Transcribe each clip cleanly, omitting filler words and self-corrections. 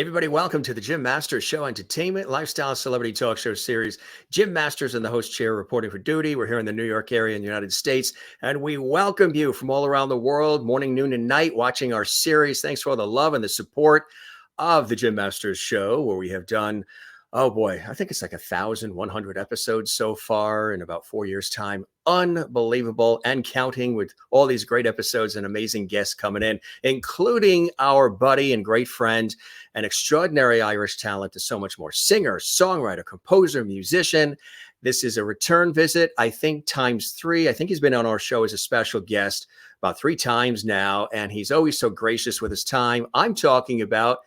Everybody, welcome to the Jim Masters Show, entertainment, lifestyle, celebrity talk show series. Jim Masters in the host chair reporting for duty. We're here in the New York area in the United States, and we welcome you from all around the world, morning, noon, and night, watching our series. Thanks for all the love and the support of the Jim Masters Show, where we have done, oh boy, I think it's like 1,100 episodes so far in about 4 years' time. Unbelievable and counting, with all these great episodes and amazing guests coming in, including our buddy and great friend, an extraordinary Irish talent to so much more. Singer, songwriter, composer, musician. This is a return visit, I think times 3. I think he's been on our show as a special guest about 3 times now, and he's always so gracious with his time. I'm talking about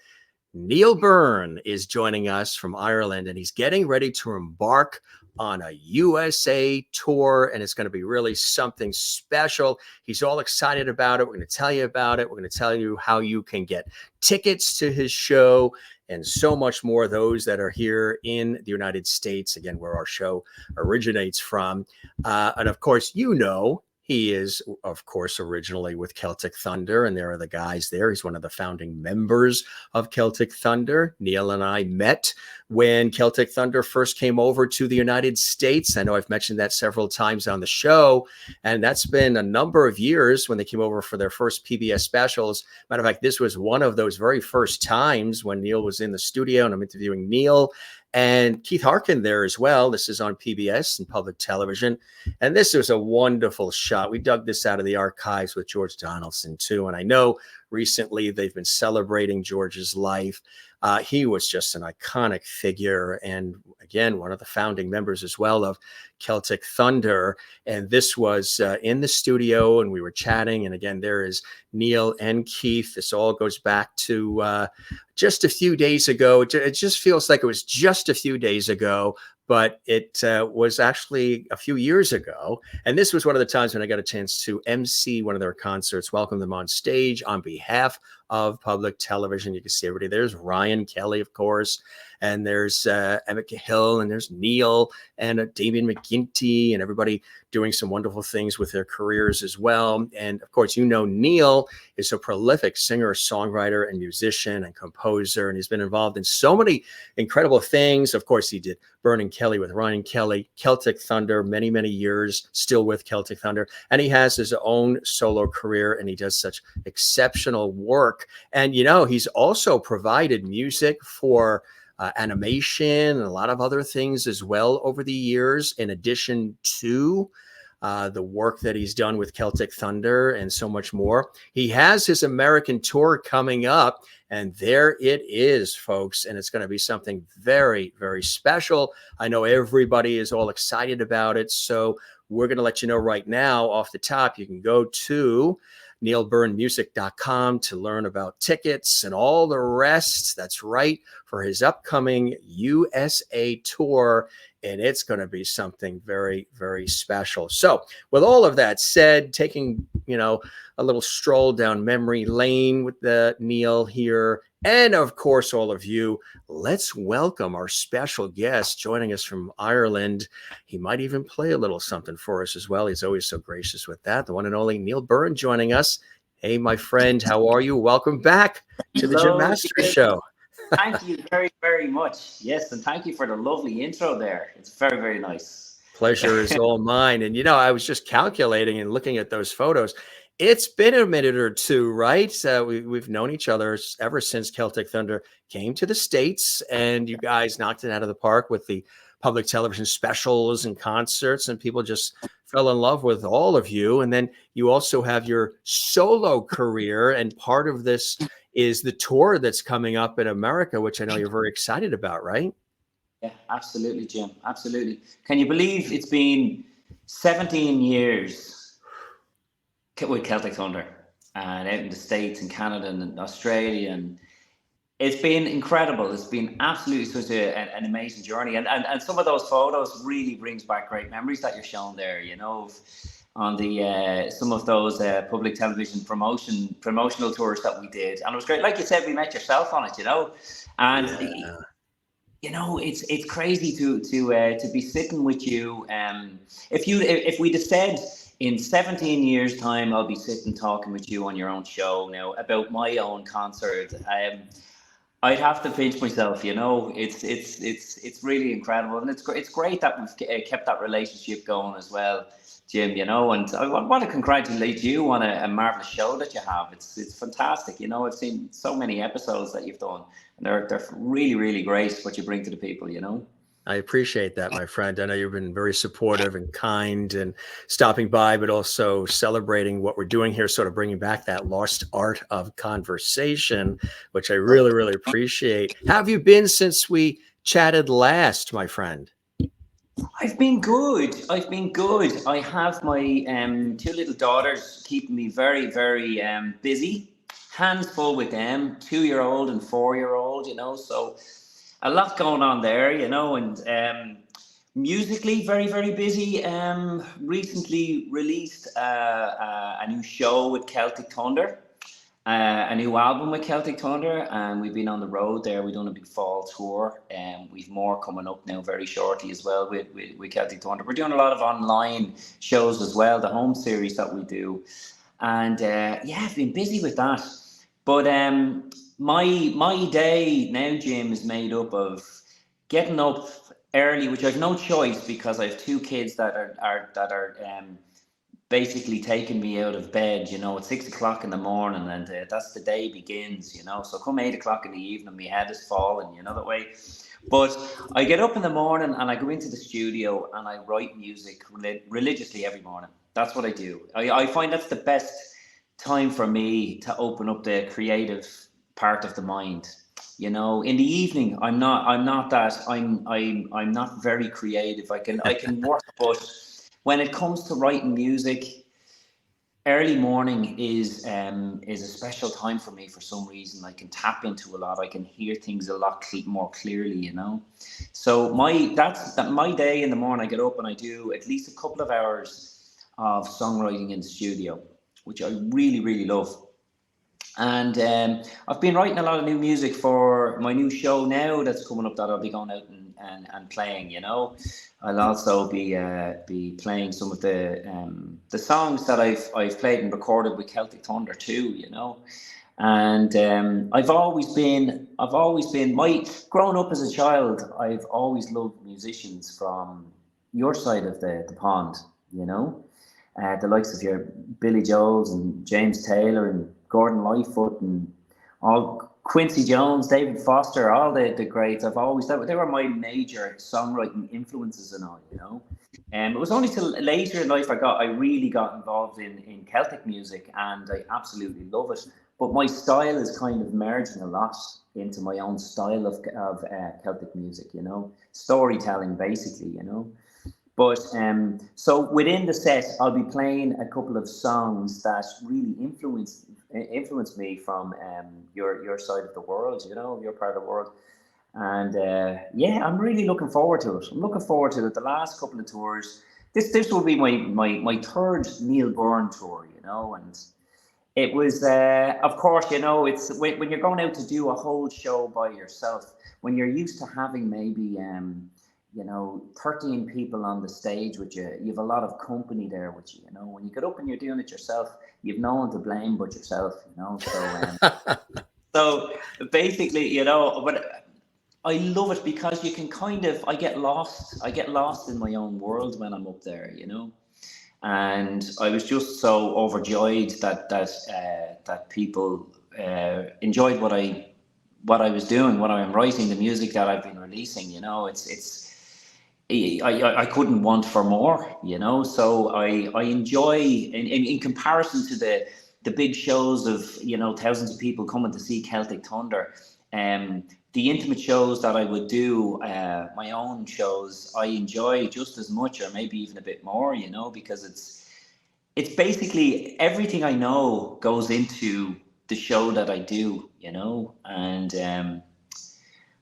Neil Byrne is joining us from Ireland, and he's getting ready to embark on a USA tour, and it's going to be really something special. He's all excited about it. We're going to tell you about it. We're going to tell you how you can get tickets to his show and so much more, those that are here in the United States, again, where our show originates from. And of course, he is, of course, originally with Celtic Thunder, and there are the guys there. He's one of the founding members of Celtic Thunder. Neil and I met when Celtic Thunder first came over to the United States. I know I've mentioned that several times on the show, and that's been a number of years when they came over for their first PBS specials. Matter of fact, this was one of those very first times when Neil was in the studio, and I'm interviewing Neil and Keith Harkin there as well. This is on PBS and public television. And this was a wonderful shot. We dug this out of the archives with George Donaldson too. And I know recently they've been celebrating George's life. He was just an iconic figure, and again, one of the founding members as well of Celtic Thunder. And this was in the studio, and we were chatting. And again, there is Neil and Keith. This all goes back to just a few days ago. It just feels like it was just a few days ago, but it was actually a few years ago. And this was one of the times when I got a chance to MC one of their concerts, welcome them on stage on behalf of public television. You can see everybody. There's Ryan Kelly, of course, and there's Emmett Cahill, and there's Neil and Damien McGinty, and everybody doing some wonderful things with their careers as well. And of course, Neil is a prolific singer, songwriter, and musician and composer, and he's been involved in so many incredible things. Of course, he did Byrne and Kelly with Ryan Kelly, Celtic Thunder, many, many years, still with Celtic Thunder. And he has his own solo career, and he does such exceptional work. And, he's also provided music for animation and a lot of other things as well over the years, in addition to the work that he's done with Celtic Thunder and so much more. He has his American tour coming up, and there it is, folks. And it's going to be something very, very special. I know everybody is all excited about it. So we're going to let you know right now off the top. You can go to neilbyrnemusic.com to learn about tickets and all the rest. That's right, for his upcoming USA tour. And it's going to be something very, very special. So with all of that said, taking, a little stroll down memory lane with Neil here, and of course, all of you, let's welcome our special guest joining us from Ireland. He might even play a little something for us as well. He's always so gracious with that. The one and only Neil Byrne joining us. Hey, my friend, how are you? Welcome back to the Jim Masters Show. Thank you very, very much. Yes, and thank you for the lovely intro there. It's very, very nice. Pleasure is all mine. And, I was just calculating and looking at those photos. It's been a minute or two, right? We've known each other ever since Celtic Thunder came to the States, and you guys knocked it out of the park with the public television specials and concerts, and people just fell in love with all of you. And then you also have your solo career, and part of this is the tour that's coming up in America, which I know you're very excited about, right? Yeah, absolutely, Jim. Absolutely. Can you believe it's been 17 years with Celtic Thunder, and out in the States and Canada and Australia, and it's been incredible. It's been absolutely such an amazing journey, and some of those photos really brings back great memories that you're showing there, on the some of those public television promotional tours that we did. And it was great. Like you said, we met yourself on it, and it's crazy to be sitting with you. If we'd have said in 17 years' time, I'll be sitting talking with you on your own show now about my own concert. I'd have to pinch myself, you know. It's really incredible, and it's great that we've kept that relationship going as well, Jim. You know, and I want to congratulate you on a marvelous show that you have. It's fantastic. You know, I've seen so many episodes that you've done, and they're really really great what you bring to the people. You know. I appreciate that, my friend. I know you've been very supportive and kind and stopping by, but also celebrating what we're doing here, sort of bringing back that lost art of conversation, which I really, really appreciate. How have you been since we chatted last, my friend? I've been good. I've been good. I have my two little daughters keeping me very, very busy. Hands full with them, 2 year old and 4 year old, you know. So a lot going on there, you know, and musically very, very busy. Recently released a new show with Celtic Thunder, a new album with Celtic Thunder, and we've been on the road there. We've done a big fall tour, and we've more coming up now very shortly as well with Celtic Thunder. We're doing a lot of online shows as well, the home series that we do, and yeah, I've been busy with that. But my day now, Jim, is made up of getting up early, which I've no choice because I have two kids that are basically taking me out of bed, you know, at 6 o'clock in the morning, and that's the day begins, you know. So come 8 o'clock in the evening, my head is falling, you know, that way. But I get up in the morning and I go into the studio and I write music religiously every morning. That's what I do. I find that's the best time for me to open up the creative part of the mind. You know, in the evening, I'm not very creative. I can work, but when it comes to writing music, early morning is a special time for me for some reason. I can tap into a lot. I can hear things a lot more clearly, you know. So my day in the morning. I get up and I do at least a couple of hours of songwriting in the studio, which I really really love. And I've been writing a lot of new music for my new show now that's coming up that I'll be going out and playing, you know. I'll also be playing some of the songs that I've played and recorded with Celtic Thunder too, you know. And I've always been my growing up as a child. I've always loved musicians from your side of the pond, you know, the likes of your Billy Joels and James Taylor and Gordon Lightfoot and all Quincy Jones, David Foster, all the greats. They were my major songwriting influences and all, you know. And it was only till later in life I really got involved in Celtic music, and I absolutely love it. But my style is kind of merging a lot into my own style of Celtic music, you know, storytelling basically, you know. But so within the set, I'll be playing a couple of songs that really influenced me from your side of the world, you know, your part of the world. And yeah, I'm really looking forward to it. I'm looking forward to it. The last couple of tours, this will be my third Neil Byrne tour, you know, and it was, of course, you know, it's when you're going out to do a whole show by yourself, when you're used to having maybe, you know, 13 people on the stage with you, you have a lot of company there with you, you know. When you get up and you're doing it yourself, you've no one to blame but yourself, you know. So basically, you know, but I love it because you can kind of, I get lost in my own world when I'm up there, you know. And I was just so overjoyed that people enjoyed what I was doing, what I'm writing, the music that I've been releasing. You know, I couldn't want for more. You know, so I enjoy in comparison to the big shows of, you know, thousands of people coming to see Celtic Thunder. The intimate shows that I would do, my own shows, I enjoy just as much or maybe even a bit more, you know, because it's basically everything I know goes into the show that I do, you know, and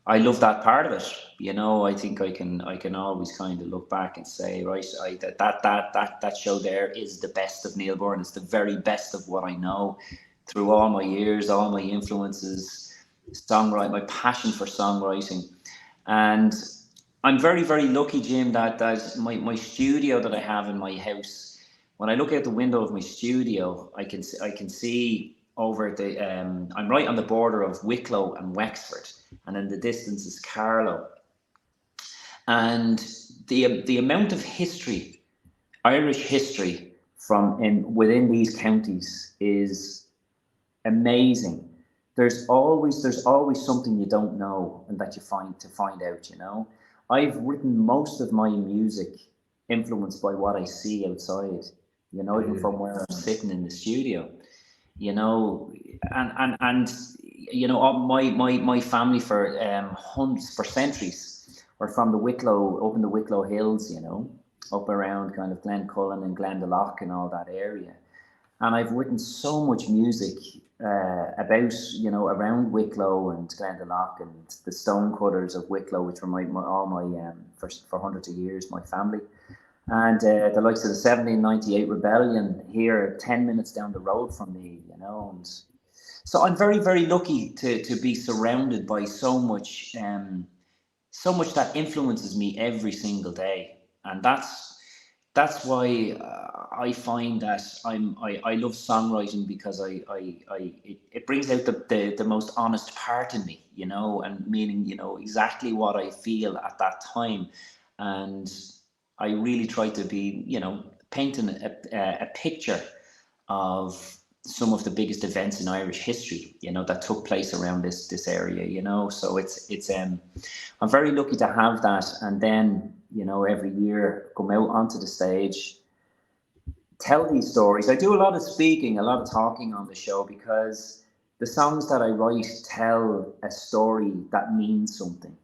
I love that part of it. You know, I think I can always kind of look back and say, right, that show there is the best of Neil Byrne. It's the very best of what I know through all my years, all my influences, songwriting, my passion for songwriting. And I'm very, very lucky, Jim, that my studio that I have in my house, when I look out the window of my studio, I can see over the I'm right on the border of Wicklow and Wexford, and in the distance is Carlow. And the amount of history, Irish history, from in within these counties is amazing. There's always something you don't know and that you find out. I've written most of my music influenced by what I see outside. Even from where I'm sitting in the studio. And my family for centuries were from the Wicklow, up in the Wicklow Hills, up around kind of Glencullen and Glendalough and all that area. And I've written so much music about, around Wicklow and Glendalough and the stonecutters of Wicklow, which were for hundreds of years, my family. And the likes of the 1798 rebellion here, 10 minutes down the road from me, And so I'm very, very lucky to be surrounded by so much that influences me every single day. And that's why I find that I love songwriting, because it brings out the most honest part in me, and meaning, exactly what I feel at that time. And I really try to be, painting a picture of some of the biggest events in Irish history, that took place around this area, So it's I'm very lucky to have that, and then every year come out onto the stage, tell these stories. I do a lot of speaking, a lot of talking on the show, because the songs that I write tell a story that means something.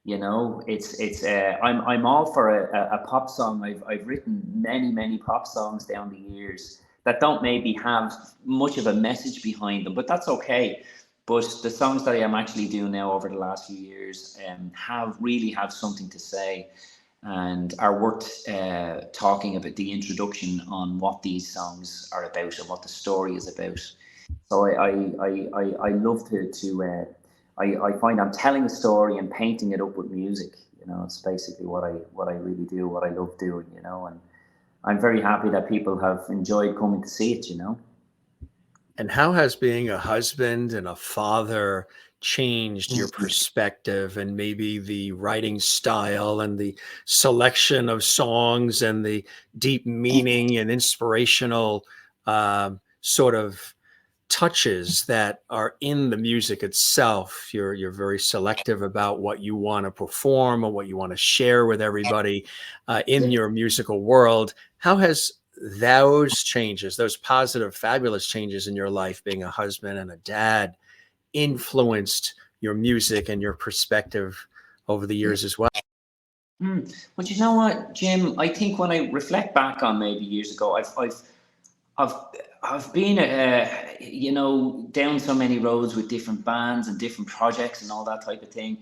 I'm all for a pop song. I've written many pop songs down the years that don't maybe have much of a message behind them, but that's okay. But the songs that I am actually doing now over the last few years have something to say, and are worth talking about the introduction on what these songs are about and what the story is about. So I love to I find I'm telling a story and painting it up with music. It's basically what I really do, what I love doing. And I'm very happy that people have enjoyed coming to see it. And how has being a husband and a father changed your perspective, and maybe the writing style and the selection of songs and the deep meaning and inspirational sort of touches that are in the music itself? You're very selective about what you want to perform or what you want to share with everybody in your musical world. How has those changes, those positive, fabulous changes in your life, being a husband and a dad, influenced your music and your perspective over the years as well? But you know what, Jim? I think when I reflect back on maybe years ago, I've been down so many roads with different bands and different projects and all that type of thing,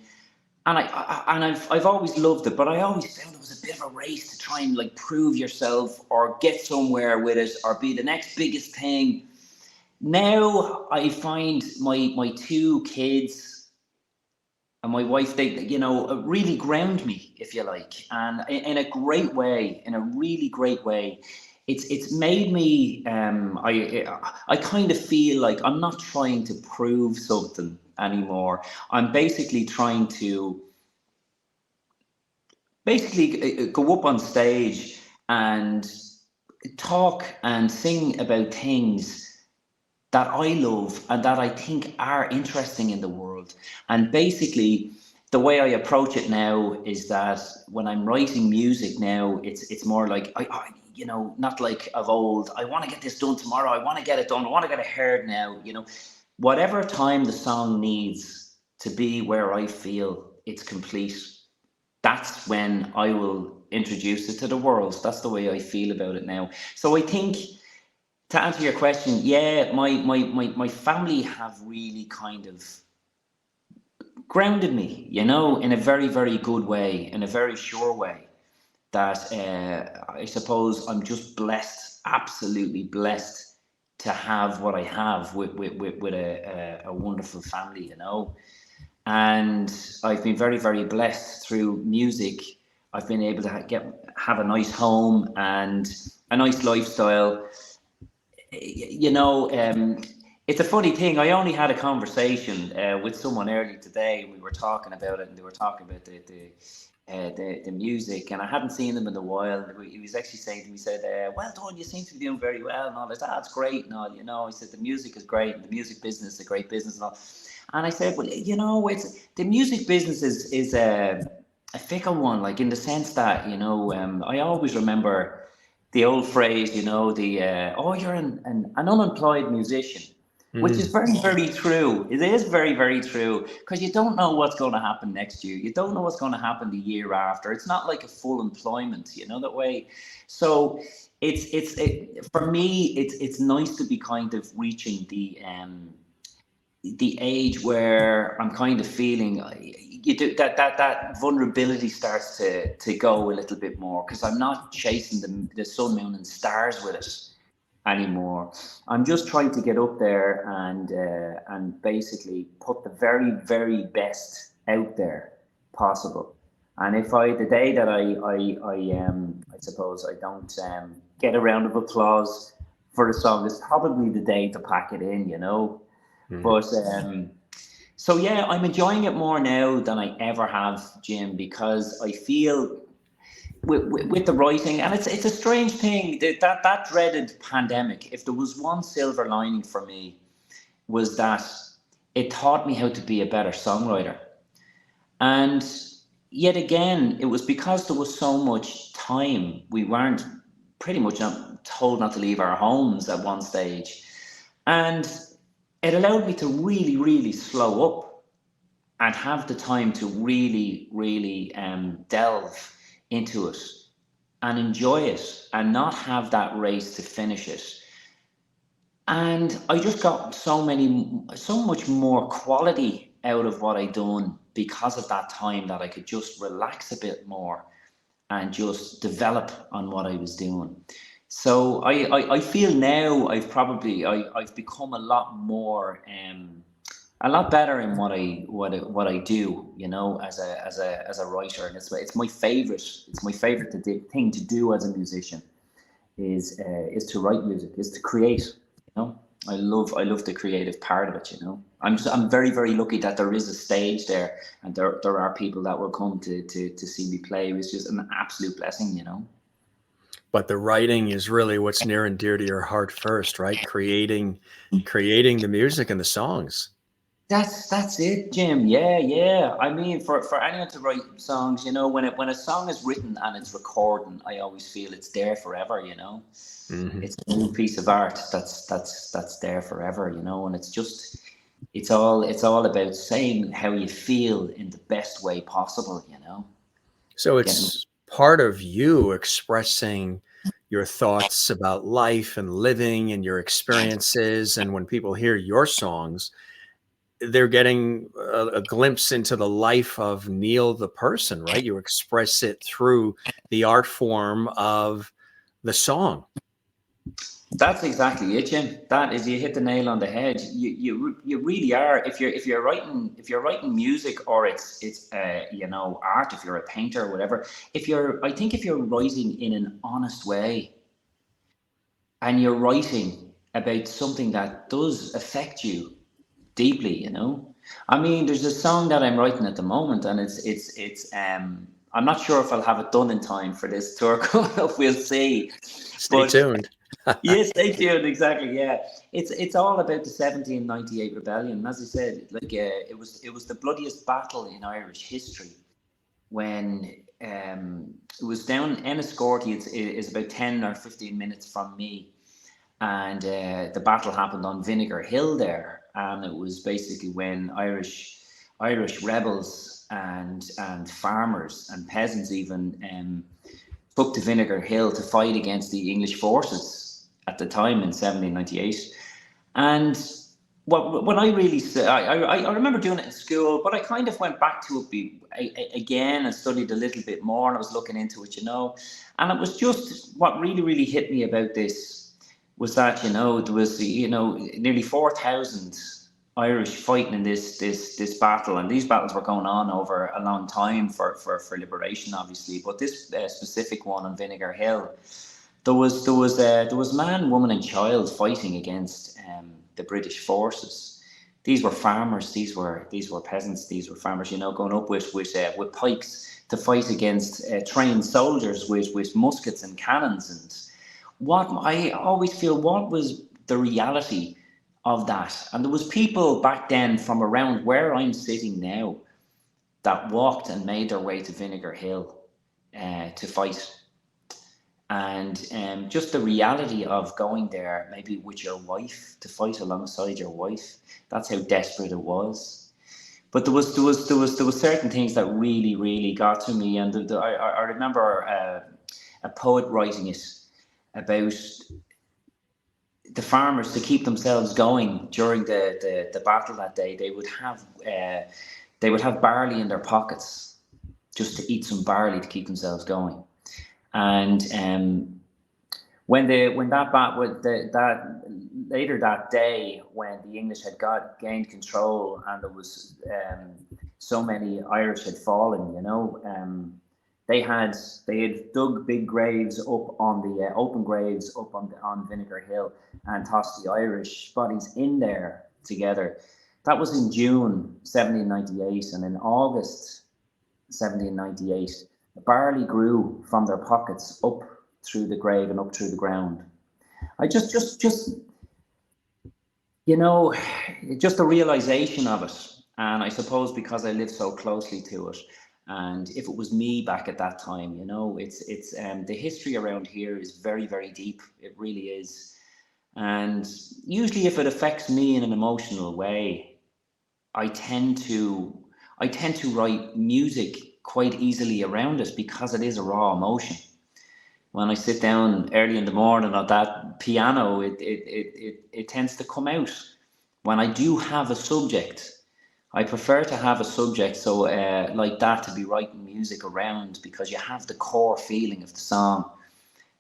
and I've always loved it, but I always found it was a bit of a race to try and like prove yourself or get somewhere with it or be the next biggest thing. Now I find my two kids and my wife, they really ground me, if you like, and in a great way, in a really great way. It's made me. I kind of feel like I'm not trying to prove something anymore. I'm basically trying to go up on stage and talk and sing about things that I love and that I think are interesting in the world. And basically, the way I approach it now is that when I'm writing music now, it's more like not like of old. I want to get this done tomorrow. I want to get it done. I want to get it heard now. Whatever time the song needs to be where I feel it's complete, that's when I will introduce it to the world. That's the way I feel about it now. So I think, to answer your question, yeah, my family have really kind of grounded me, in a very, very good way, in a very sure way, that I suppose I'm just blessed, absolutely blessed, to have what I have with a wonderful family, And I've been very, very blessed through music. I've been able to have a nice home and a nice lifestyle. It's It's a funny thing. I only had a conversation with someone earlier today. We were talking about it, and they were talking about the music, and I hadn't seen them in a while. He was actually saying to me, he said, "Well done, you seem to be doing very well." And all, I said, "That's great." And all, he said, "The music is great, and the music business is a great business." And all, and I said, "Well, it's the music business is a fickle one, like in the sense that I always remember the old phrase, oh, you're an unemployed musician." Which is very, very true. It is very, very true, because you don't know what's going to happen next year. You don't know what's going to happen the year after. It's not like a full employment, that way. So for me, it's nice to be kind of reaching the age where I'm kind of feeling that vulnerability starts to go a little bit more, because I'm not chasing the sun, moon, and stars with it anymore. I'm just trying to get up there and basically put the very, very best out there possible. And if the day that I suppose I don't get a round of applause for the song, is probably the day to pack it in, But so yeah, I'm enjoying it more now than I ever have, Jim, because I feel with the writing, and it's a strange thing, that dreaded pandemic, if there was one silver lining for me, was that it taught me how to be a better songwriter. And yet again, it was because there was so much time. We weren't pretty much told not to leave our homes at one stage, and it allowed me to really, really slow up and have the time to really, really delve into it and enjoy it, and not have that race to finish it. And I just got so much more quality out of what I done because of that time, that I could just relax a bit more and just develop on what I was doing. So I feel now I've become a lot more a lot better in what I do, as a writer. And it's my favorite thing to do as a musician, is to write music, is to create. I love the creative part of it. I'm very, very lucky that there is a stage there, and there are people that will come to see me play. It's just an absolute blessing. But the writing is really what's near and dear to your heart first, right? Creating the music and the songs. That's it, Jim. Yeah. I mean, for anyone to write songs, when a song is written and it's recording, I always feel it's there forever. Mm-hmm. It's a new piece of art that's there forever. And it's all about saying how you feel in the best way possible. So it's part of you expressing your thoughts about life and living and your experiences, and when people hear your songs, they're getting a glimpse into the life of Neil the person, right? You express it through the art form of the song. That's exactly it, Jim. That is, you hit the nail on the head. You really are. If you're writing music, or it's art, if you're a painter or whatever, I think if you're writing in an honest way, and you're writing about something that does affect you deeply, I mean, there's a song that I'm writing at the moment, and it's I'm not sure if I'll have it done in time for this tour coming up. We'll see. Stay tuned. Yes, stay tuned. Exactly. Yeah, it's all about the 1798 rebellion. As I said, like it was the bloodiest battle in Irish history, when it was down Enniscorthy. It's about 10 or 15 minutes from me, and the battle happened on Vinegar Hill there, and it was basically when Irish rebels and farmers and peasants even took to Vinegar Hill to fight against the English forces at the time in 1798. And when I really I remember doing it in school, but I kind of went back to it again and studied a little bit more, and I was looking into it, and it was just what really, really hit me about this was that, there was, nearly 4,000 Irish fighting in this battle, and these battles were going on over a long time for liberation, obviously. But this specific one on Vinegar Hill, there was man, woman, and child fighting against the British forces. These were farmers, these were peasants, these were farmers, you know, going up with pikes to fight against trained soldiers with muskets and cannons. And what I always feel, what was the reality of that? And there was people back then from around where I'm sitting now that walked and made their way to Vinegar Hill to fight. And just the reality of going there, maybe with your wife, to fight alongside your wife. That's how desperate it was. But there was certain things that really, really got to me. And I remember a poet writing it about the farmers, to keep themselves going during the battle that day. They would have barley in their pockets, just to eat some barley to keep themselves going. And when later that day, when the English had gained control, and there was so many Irish had fallen, you know, they had dug big graves up on the open graves up on Vinegar Hill, and tossed the Irish bodies in there together. That was in June 1798, and in August 1798. The barley grew from their pockets up through the grave and up through the ground. I just, you know, just the realization of it. And I suppose because I lived so closely to it, and if it was me back at that time, you know, it's the history around here is very, very deep. It really is. And usually if it affects me in an emotional way, I tend to write music quite easily around it, because it is a raw emotion. When I sit down early in the morning at that piano, it tends to come out. When I do have a subject, I prefer to have a subject so like that, to be writing music around, because you have the core feeling of the song.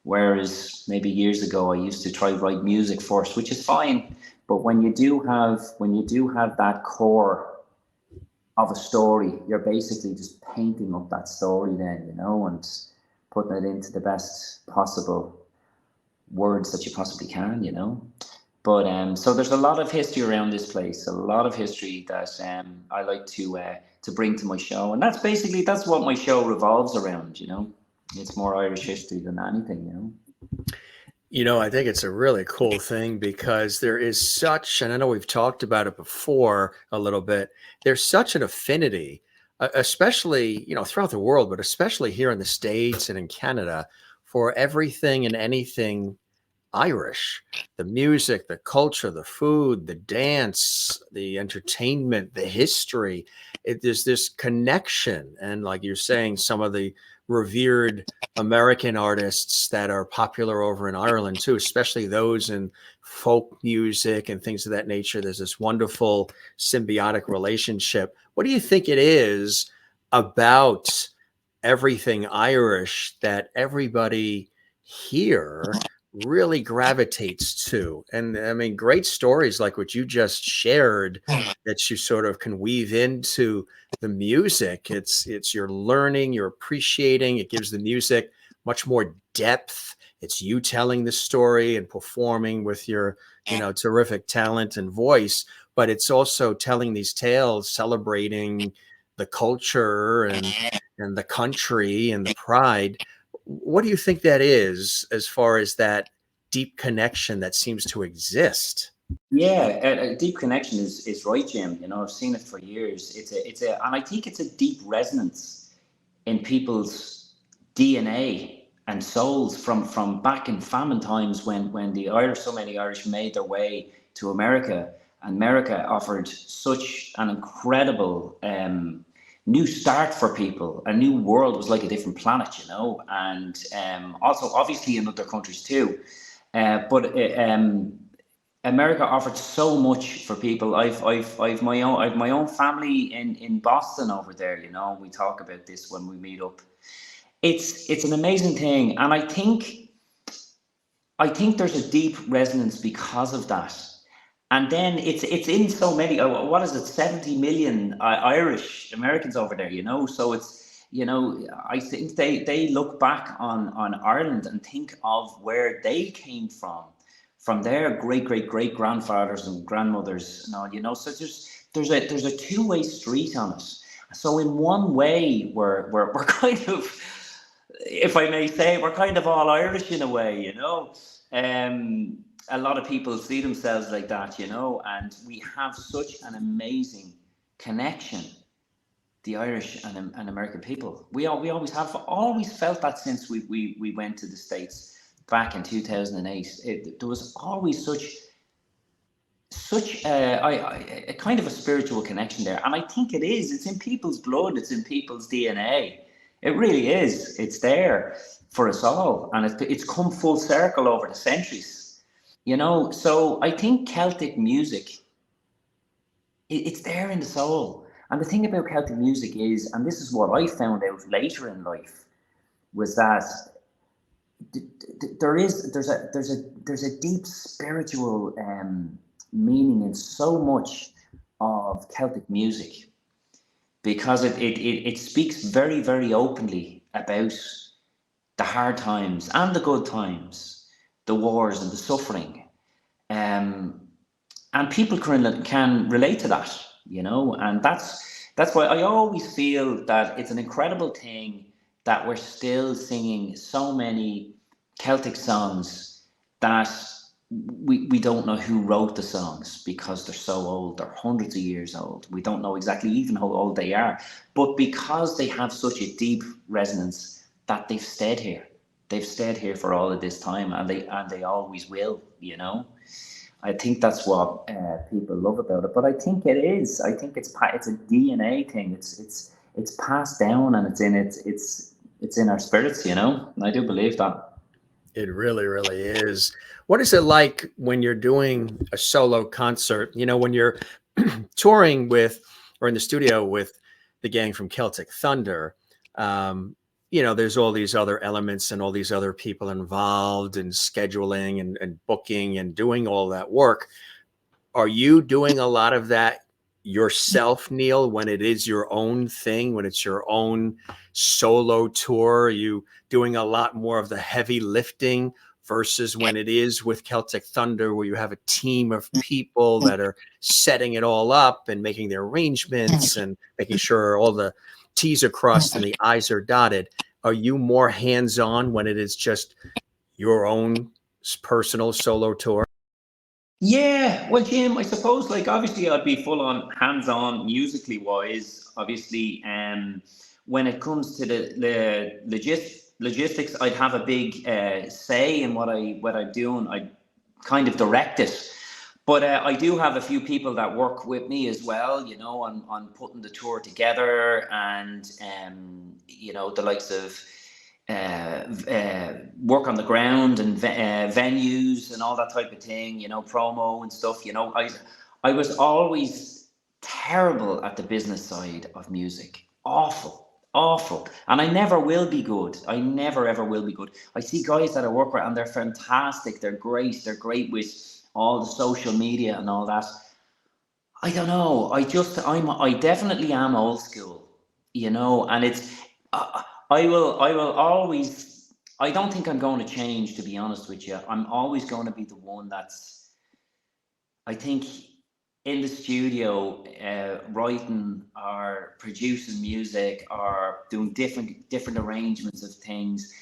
Whereas maybe years ago I used to try to write music first, which is fine. But when you do have that core of a story, you're basically just painting up that story then, you know, and putting it into the best possible words that you possibly can, you know. But so there's a lot of history around this place, a lot of history that I like to bring to my show, and that's what my show revolves around, you know. It's more Irish history than anything, you know. You know, I think it's a really cool thing, because there is such, and I know we've talked about it before a little bit, there's such an affinity, especially, you know, throughout the world, but especially here in the States and in Canada, for everything and anything Irish. The music, the culture, the food, the dance, the entertainment, the history. There's this connection. And like you're saying, some of the revered American artists that are popular over in Ireland too, especially those in folk music and things of that nature. There's this wonderful symbiotic relationship. What do you think it is about everything Irish that everybody here really gravitates to? And I mean, great stories like what you just shared, that you sort of can weave into the music. It's you're learning, you're appreciating. It gives the music much more depth. It's you telling the story and performing with your, you know, terrific talent and voice, but it's also telling these tales, celebrating the culture and the country and the pride. What do you think that is, as far as that deep connection that seems to exist? Yeah, a deep connection is right, Jim. You know, I've seen it for years. And I think it's a deep resonance in people's DNA and souls from back in famine times, when the Irish, so many Irish made their way to America, and America offered such an incredible new start for people. A new world. Was like a different planet, you know, and also obviously in other countries too. But America offered so much for people. I've my own family in Boston over there. You know, we talk about this when we meet up. It's an amazing thing, and I think there's a deep resonance because of that. And then it's in so many. What is it? 70 million Irish Americans over there. You know, so it's, you know, I think they look back on Ireland and think of where they came from their great grandfathers and grandmothers and all, you know. So there's a two-way street on it. So in one way, we're kind of, if I may say, we're kind of all Irish in a way, you know. A lot of people see themselves like that, you know, and we have such an amazing connection, the Irish and American people. We always have always felt that since we went to the States back in 2008. There was always such a kind of a spiritual connection there, and I think it's in people's blood, it's in people's DNA. It really is. It's there for us all, and it's come full circle over the centuries, you know. So I think Celtic music, it's there in the soul. And the thing about Celtic music is, and this is what I found out later in life, was that there's a deep spiritual meaning in so much of Celtic music, because it speaks very, very openly about the hard times and the good times, the wars and the suffering, and people can relate to that, you know. And that's why I always feel that it's an incredible thing that we're still singing so many Celtic songs that we don't know who wrote the songs, because they're so old. They're hundreds of years old. We don't know exactly even how old they are, but because they have such a deep resonance, that they've stayed here. They've stayed here for all of this time, and they always will, you know. I think that's what people love about it. But I think it is. I think it's a DNA thing. It's passed down, and it's in our spirits, you know. And I do believe that. It really, really is. What is it like when you're doing a solo concert? You know, when you're touring with, or in the studio with the gang from Celtic Thunder, you know, there's all these other elements and all these other people involved in scheduling and booking and doing all that work. Are you doing a lot of that yourself, Neil, when it is your own thing, when it's your own solo tour? Are you doing a lot more of the heavy lifting versus when it is with Celtic Thunder, where you have a team of people that are setting it all up and making the arrangements and making sure all the T's are crossed and the I's are dotted? Are you more hands-on when it is just your own personal solo tour? Yeah, well, Jim, I suppose, like, obviously I'd be full on hands-on musically wise, obviously. When it comes to the logistics, I'd have a big say in what I'm doing. I kind of direct it. But I do have a few people that work with me as well, you know, on putting the tour together, and you know, the likes of work on the ground and venues and all that type of thing, you know, promo and stuff. You know, I was always terrible at the business side of music. Awful. And I never will be good. I never ever will be good. I see guys that I work with and they're fantastic. They're great with all the social media and all that. I don't know. I definitely am old school, you know, and I will always, I don't think I'm going to change, to be honest with you. I'm always going to be the one that's, I think, in the studio, writing or producing music or doing different arrangements of things.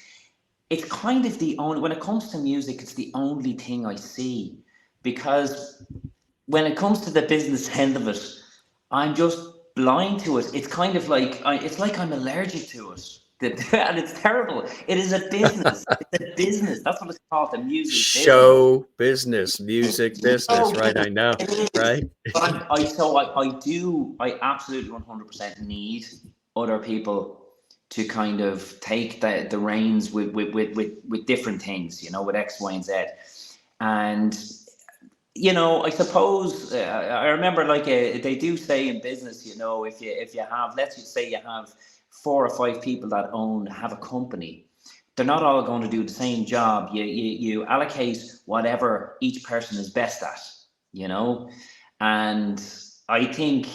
It's kind of the only, when it comes to music, it's the only thing I see, because when it comes to the business end of it, I'm just blind to it. It's kind of like, it's like I'm allergic to it. And it's terrible. It is a business. It's a business. That's what it's called, the music show business, music business, right? I know, right? I absolutely 100% need other people to kind of take the reins with different things, you know, with X, Y, and Z. And, you know, I suppose I remember, like, they do say in business, you know, if you have, let's just say you have 4 or 5 people that have a company, they're not all going to do the same job. You allocate whatever each person is best at, you know. And I think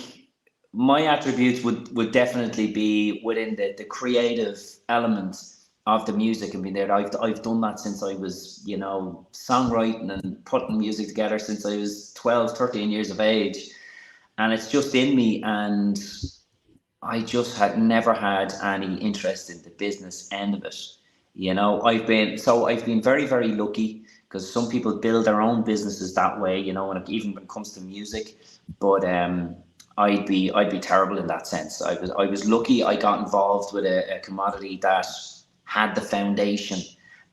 my attributes would definitely be within the creative element of the music and being there. I've done that since I was, you know, songwriting and putting music together since I was 12, 13 years of age. And it's just in me. And I just had never had any interest in the business end of it. You know, I've been very, very lucky, because some people build their own businesses that way, you know, and even when it comes to music. But I'd be terrible in that sense. I was lucky I got involved with a commodity that had the foundation,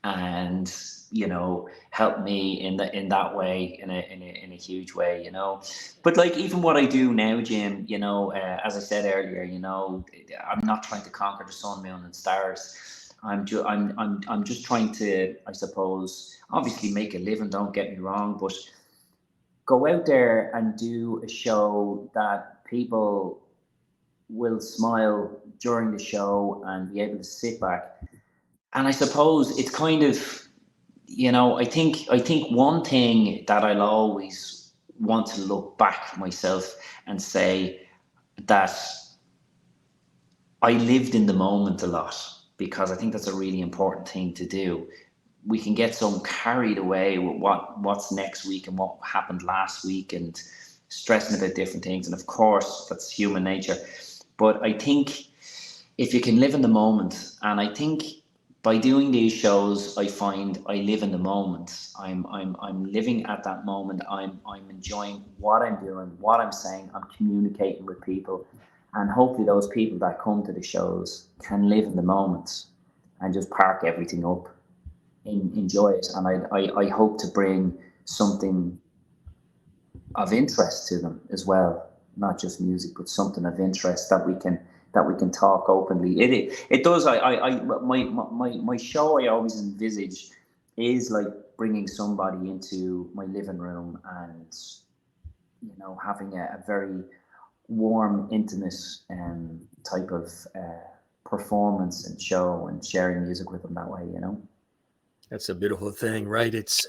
and, you know, helped me in that way, in a huge way, you know. But like, even what I do now, Jim, you know, as I said earlier, you know, I'm not trying to conquer the sun, moon, and stars. I'm just trying to, I suppose, obviously make a living. Don't get me wrong, but go out there and do a show that people will smile during the show and be able to sit back. And I suppose it's kind of, you know, I think one thing that I'll always want to look back myself and say that I lived in the moment a lot, because I think that's a really important thing to do. We can get so carried away with what's next week and what happened last week, and stressing about different things. And of course, that's human nature. But I think if you can live in the moment, and I think by doing these shows, I find I live in the moment. I'm living at that moment. I'm enjoying what I'm doing, what I'm saying. I'm communicating with people, and hopefully those people that come to the shows can live in the moment and just park everything up, enjoy it. And I hope to bring something of interest to them as well, not just music, but something of interest that we can talk openly. It does. My show, I always envisage, is like bringing somebody into my living room and, you know, having a very warm, intimate type of performance and show, and sharing music with them that way, you know. That's a beautiful thing, right? It's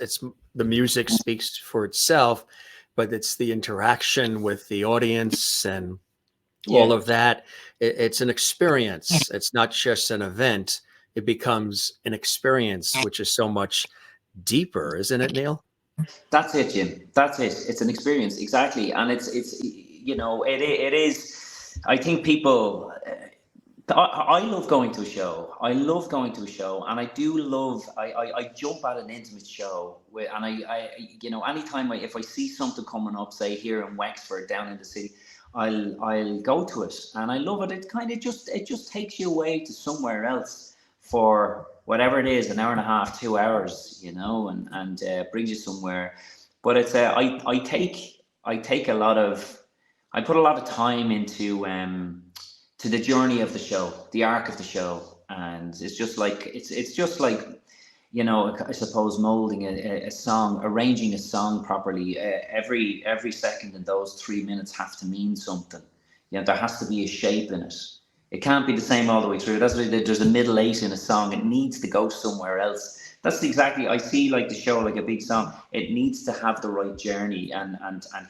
the music speaks for itself, but it's the interaction with the audience and all Yeah. of that. It's an experience. It's not just an event. It becomes an experience, which is so much deeper, isn't it, Neil? That's it, Jim. That's it. It's an experience, exactly, and it's you know, it is. I think people. I love going to a show. I love going to a show, and I do love. I jump at an intimate show with, and I you know, anytime if I see something coming up, say here in Wexford, down in the city, I'll go to it, and I love it. It kind of just takes you away to somewhere else for whatever it is, an hour and a half, 2 hours, you know, and brings you somewhere. But it's I take a lot of, I put a lot of time into to the journey of the show, the arc of the show, and it's just like, you know, I suppose molding a song, arranging a song properly. Every second in those 3 minutes have to mean something. You know, there has to be a shape in it. It can't be the same all the way through. That's why there's a middle eight in a song. It needs to go somewhere else. That's exactly, I see like the show like a big song. It needs to have the right journey and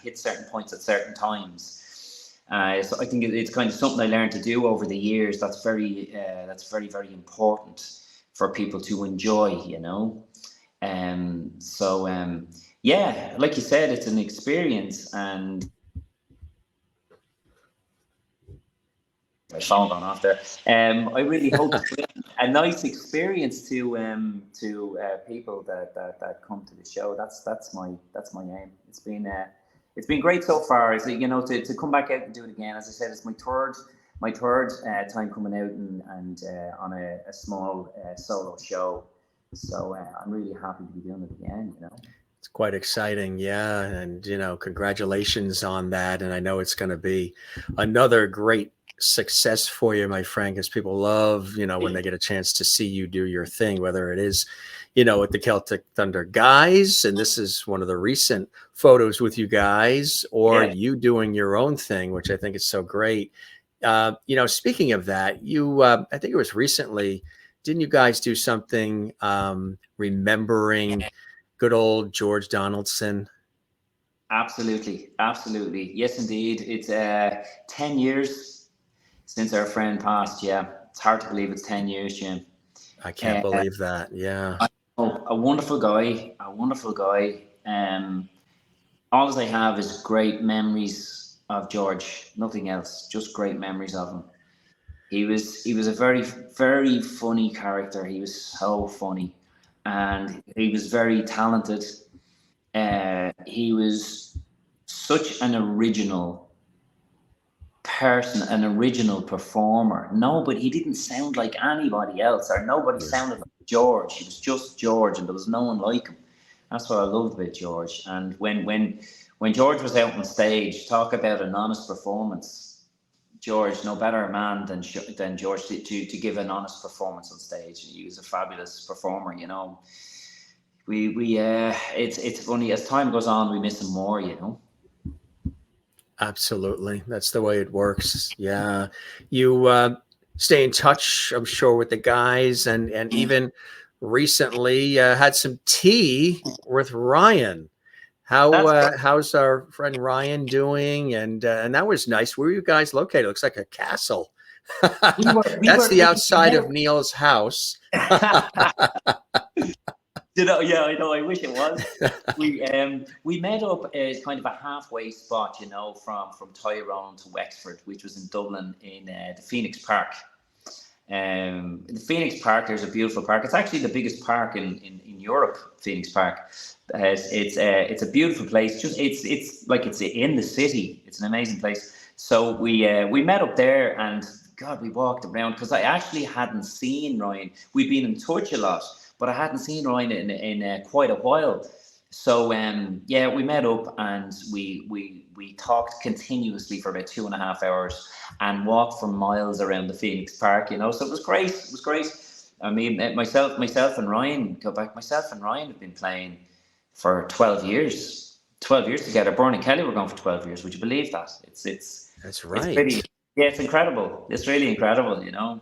hit certain points at certain times. So I think it's kind of something I learned to do over the years. That's very, very important for people to enjoy, you know. Yeah, like you said, it's an experience, and my phone gone off there. I really hope to bring a nice experience to people that come to the show. That's my aim. It's been great so far. Is, you know, to come back out and do it again. As I said, it's my third time coming out and on a small solo show. So I'm really happy to be doing it again. You know. It's quite exciting. Yeah. And, you know, congratulations on that. And I know it's going to be another great success for you, my friend, because people love, you know, when they get a chance to see you do your thing, whether it is, you know, with the Celtic Thunder guys, and this is one of the recent photos with you guys, or you doing your own thing, which I think is so great. You know, speaking of that, I think it was recently, didn't you guys do something remembering good old George Donaldson? Absolutely, absolutely. Yes, indeed. It's 10 years since our friend passed. Yeah, it's hard to believe it's 10 years, Jim. I can't believe that. Yeah. A wonderful guy, a wonderful guy. All I have is great memories of George, nothing else, just great memories of him. He was a very, very funny character. He was so funny, and he was very talented. He was such an original person, an original performer. Nobody, he didn't sound like anybody else, or nobody sounded like George. He was just George, and there was no one like him. That's what I loved about George. And when George was out on stage, talk about an honest performance. George, no better man than George to give an honest performance on stage. He was a fabulous performer, you know. It's funny, as time goes on, we miss him more, you know. Absolutely. That's the way it works. Yeah. You stay in touch, I'm sure, with the guys, and even recently had some tea with Ryan. How's our friend Ryan doing? And that was nice. Where are you guys located? It looks like a castle. That's the outside of Neil's house. Yeah, I know. I wish it was. We met up as kind of a halfway spot, you know, from Tyrone to Wexford, which was in Dublin, in the Phoenix Park. The Phoenix Park, there's a beautiful park. It's actually the biggest park in Europe, Phoenix Park. It's a beautiful place. Just it's like it's in the city. It's an amazing place. So we met up there, and God, we walked around, because I actually hadn't seen Ryan. We'd been in touch a lot, but I hadn't seen Ryan in quite a while. So we met up, and we talked continuously for about 2.5 hours, and walked for miles around the Phoenix Park. You know, so it was great. It was great. I mean, myself and Ryan go back. Myself and Ryan have been playing for 12 years. 12 years together. Byrne and Kelly were going for 12 years. Would you believe that? That's right. It's pretty, yeah, it's incredible. It's really incredible, you know.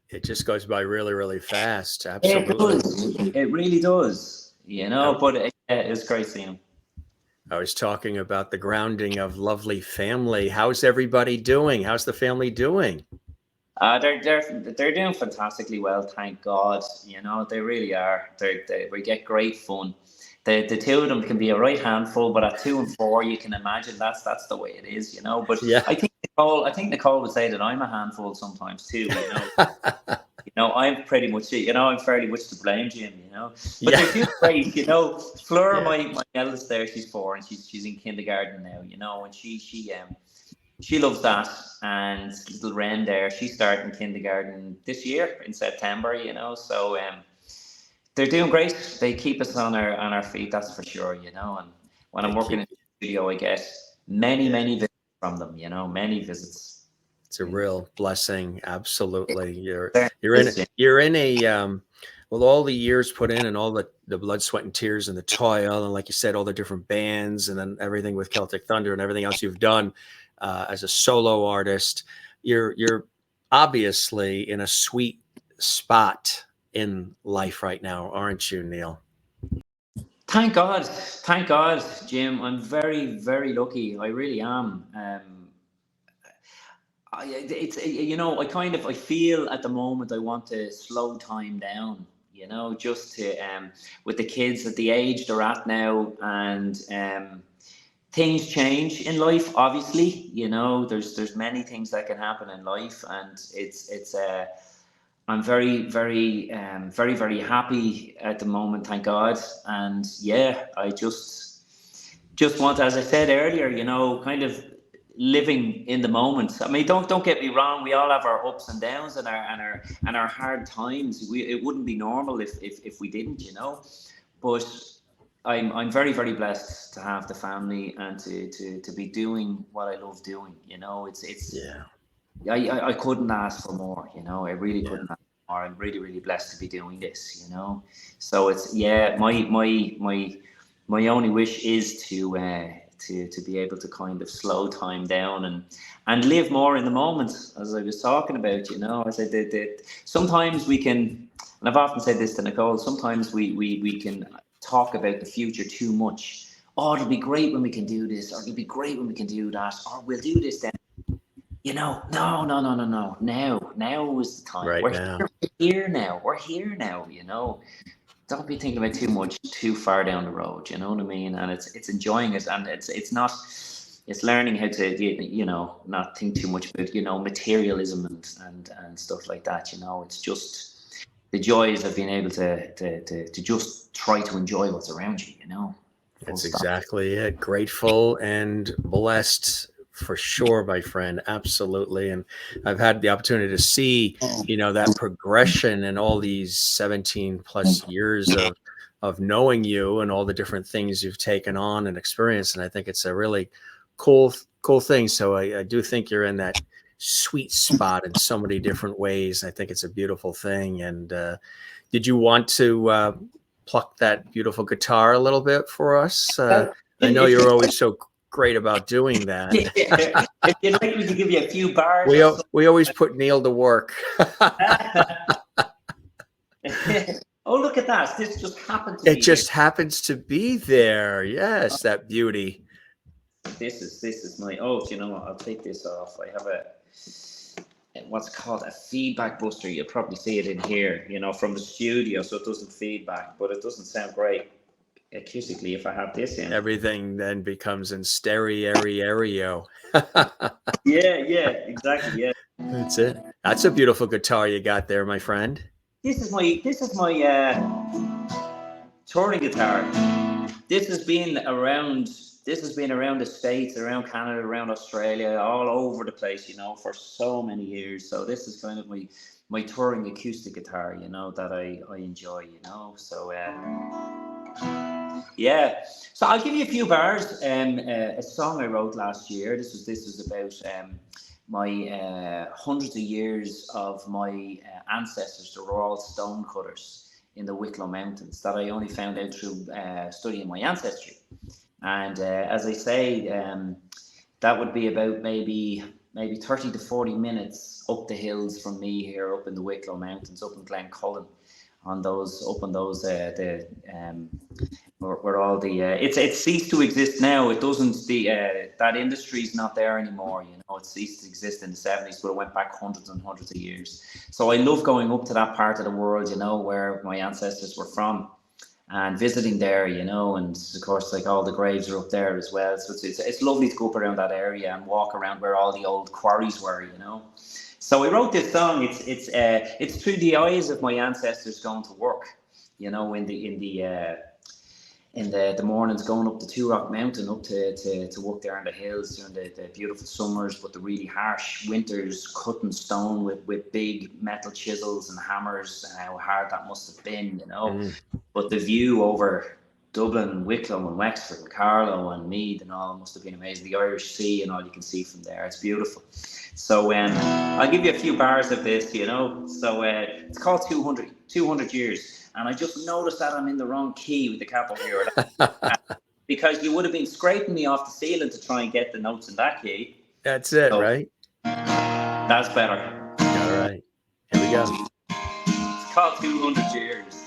It just goes by really, really fast. Absolutely. It does. It really does. You know, but it was great seeing him. I was talking about the grounding of lovely family. How's everybody doing? How's the family doing? They're doing fantastically well, thank God. You know, they really are. We get great fun. The two of them can be a right handful, but at 2 and 4, you can imagine that's the way it is, you know. But yeah. I think Nicole would say that I'm a handful sometimes too, you know. You know, I'm pretty much, you know, I'm fairly much to blame, Jim, you know. But they're doing great, you know. Fleur, my eldest there, she's 4, and she's in kindergarten now, you know, and she loves that. And little Ren there, she's starting kindergarten this year in September, you know. So they're doing great. They keep us on our feet, that's for sure, you know. And when I'm working in the studio, I get many visits from them, you know, many visits. It's a real blessing. Absolutely. You're in a with all the years put in, and all the blood, sweat, and tears, and the toil, and like you said, all the different bands, and then everything with Celtic Thunder and everything else you've done as a solo artist. You're obviously in a sweet spot in life right now, aren't you, Neil? Thank God, Jim. I'm very, very lucky. I really am. It's, you know, I feel at the moment I want to slow time down, you know, just to with the kids at the age they're at now, and things change in life, obviously, you know. There's many things that can happen in life, and it's I'm very, very, very happy at the moment, thank God. And yeah, I just want, as I said earlier, you know, kind of living in the moment. I mean, don't get me wrong. We all have our ups and downs and our hard times. It wouldn't be normal if we didn't, you know. But I'm very, very blessed to have the family, and to be doing what I love doing. You know, it's yeah. I couldn't ask for more, you know. I really couldn't ask for more. I'm really, really blessed to be doing this, you know. So it's my only wish is to be able to kind of slow time down and live more in the moment, as I was talking about, you know. I said that sometimes we can, and I've often said this to Nicole, sometimes we can talk about the future too much. Oh, it'll be great when we can do this, or it'll be great when we can do that, or we'll do this then. No. Now is the time. Right We're now. here now. Don't be thinking about too far down the road. You know what I mean? And it's enjoying it, and it's not. It's learning how to not think too much about materialism and stuff like that. It's just the joys of being able to just try to enjoy what's around you. That's exactly it. Grateful and blessed for sure, my friend. Absolutely. And I've had the opportunity to see, that progression in all these 17 plus years of knowing you and all the different things you've taken on and experienced. And I think it's a really cool thing. So I do think you're in that sweet spot in so many different ways. I think it's a beautiful thing. And did you want to pluck that beautiful guitar a little bit for us? I know you're always so great about doing that. Yeah. If you'd like me to give you a few bars. We always put Neil to work. Oh, look at that. This just happened to be. It just happens to be there. Yes, that beauty. This is my, do you know what? I'll take this off. I have what's called a feedback buster. You'll probably see it in here, from the studio, so it doesn't feedback, but it doesn't sound great acoustically if I have this in. Everything then becomes in stereo. Yeah, exactly. Yeah, that's it. That's a beautiful guitar you got there, my friend. This is my touring guitar. This has been around the States, around Canada, around Australia, all over the place, for so many years. So this is kind of my touring acoustic guitar, that I enjoy, So yeah. So I'll give you a few bars. A song I wrote last year. This was about my hundreds of years of my ancestors. They were all stone cutters in the Wicklow Mountains that I only found out through studying my ancestry. And as I say, that would be about maybe 30 to 40 minutes up the hills from me here, up in the Wicklow Mountains, up in Glencullen, where all the it's ceased to exist now. It doesn't that industry's not there anymore. It ceased to exist in the 70s, but it went back hundreds and hundreds of years. So I love going up to that part of the world, where my ancestors were from, and visiting there, and of course, like, all the graves are up there as well. So it's lovely to go up around that area and walk around where all the old quarries were, So I wrote this song. It's through the eyes of my ancestors going to work, in the mornings, going up the Two Rock Mountain up to work there in the hills during the beautiful summers, but the really harsh winters, cutting stone with big metal chisels and hammers, and how hard that must have been, But the view over Dublin, Wicklow and Wexford and Carlow and Meath and all must have been amazing. The Irish Sea and all you can see from there. It's beautiful. So I'll give you a few bars of this, So it's called 200 Years. And I just noticed that I'm in the wrong key with the capo here. Because you would have been scraping me off the ceiling to try and get the notes in that key. That's it, right? That's better. All right. Here we go. It's called 200 Years.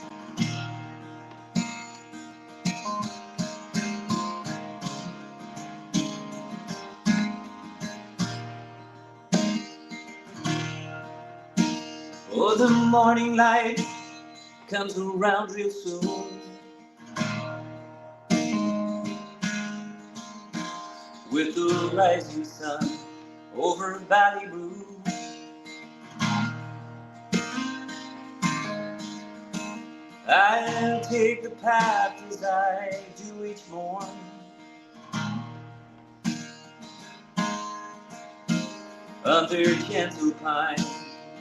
Oh, the morning light comes around real soon, with the rising sun over Valley Blue. I'll take the path as I do each morn, under gentle pines,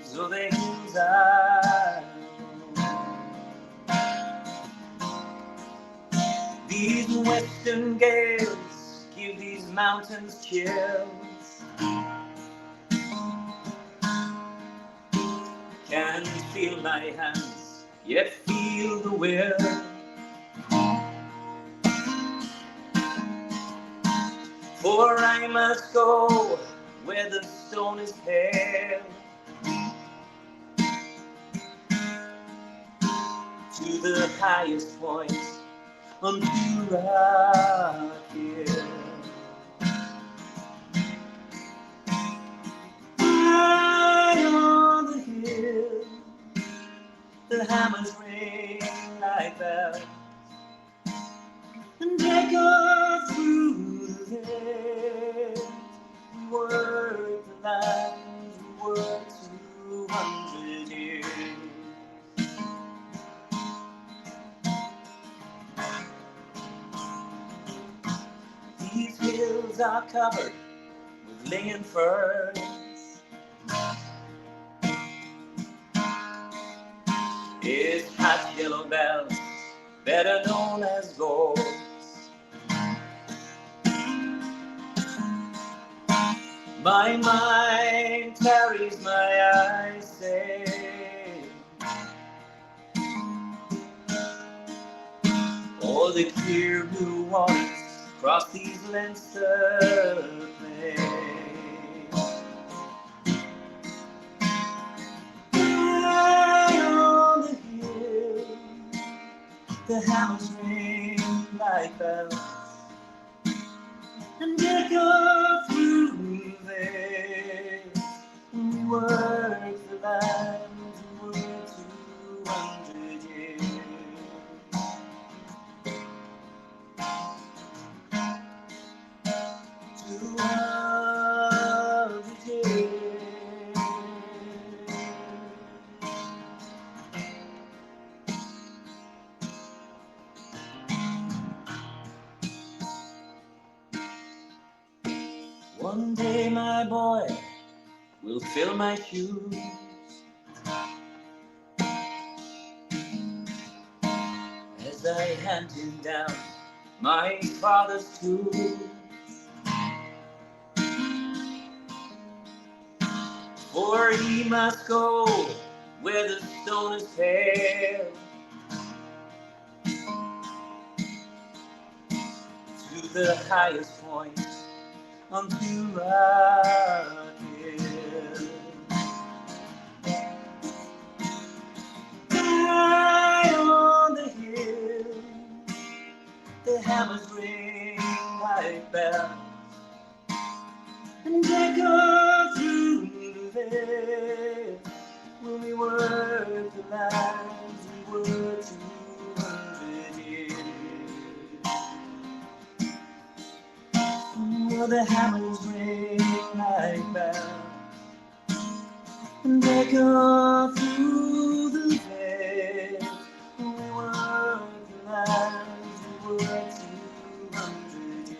so they hills I know. These western gales give these mountains chills. Can't feel my hands, yet feel the will. For I must go where the stone is pale, to the highest point unto Rock Hill. his hills are covered with ling firs. His hat yellow bells, better known as gold. My mind carries my eyes say, all the clear blue waters across these Leinster plains. High on the hill, the hammers ring like bells, and echo through there. We work the land and work 200 years. 200 years. One day, my boy, will fill my shoes, as I hand him down my father's tools. For he must go where the stone is pale, to the highest point unto Rock Hill. High on the hill, the hammers ring like bells, and echo through the vale. When we work the lands, we work 200 years. Well, the hammers ring like bells, and echo through the vale. When we work the lands, we work 200 years.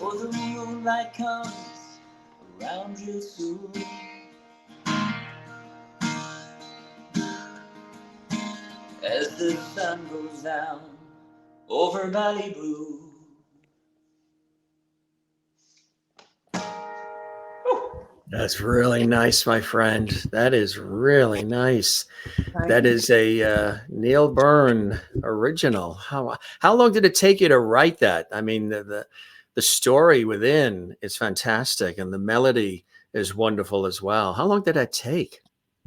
Oh, the moonlight comes around you soon, as the sun goes down over Ballybroo. That's really nice, my friend. That is really nice. That is a Neil Byrne original. How long did it take you to write that? I mean, the story within is fantastic, and the melody is wonderful as well. How long did that take?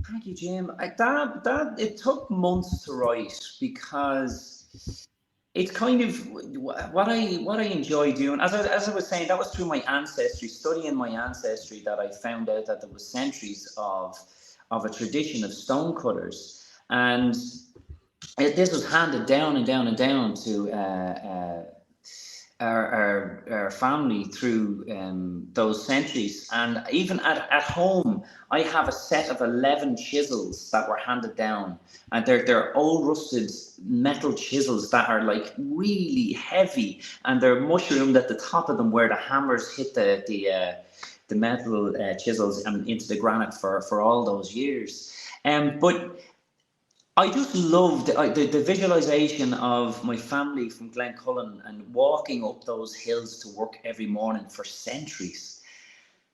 Thank you, Jim. That it took months to write, because it's kind of what I enjoy doing. As I was saying, that was through my ancestry, studying my ancestry, that I found out that there was centuries of a tradition of stonecutters, and this was handed down and down and down to our family through those centuries. And even at home, I have a set of 11 chisels that were handed down, and they're old rusted metal chisels that are like really heavy, and they're mushroomed at the top of them where the hammers hit the metal chisels and into the granite for all those years. But I just loved the visualization of my family from Glencullen and walking up those hills to work every morning for centuries.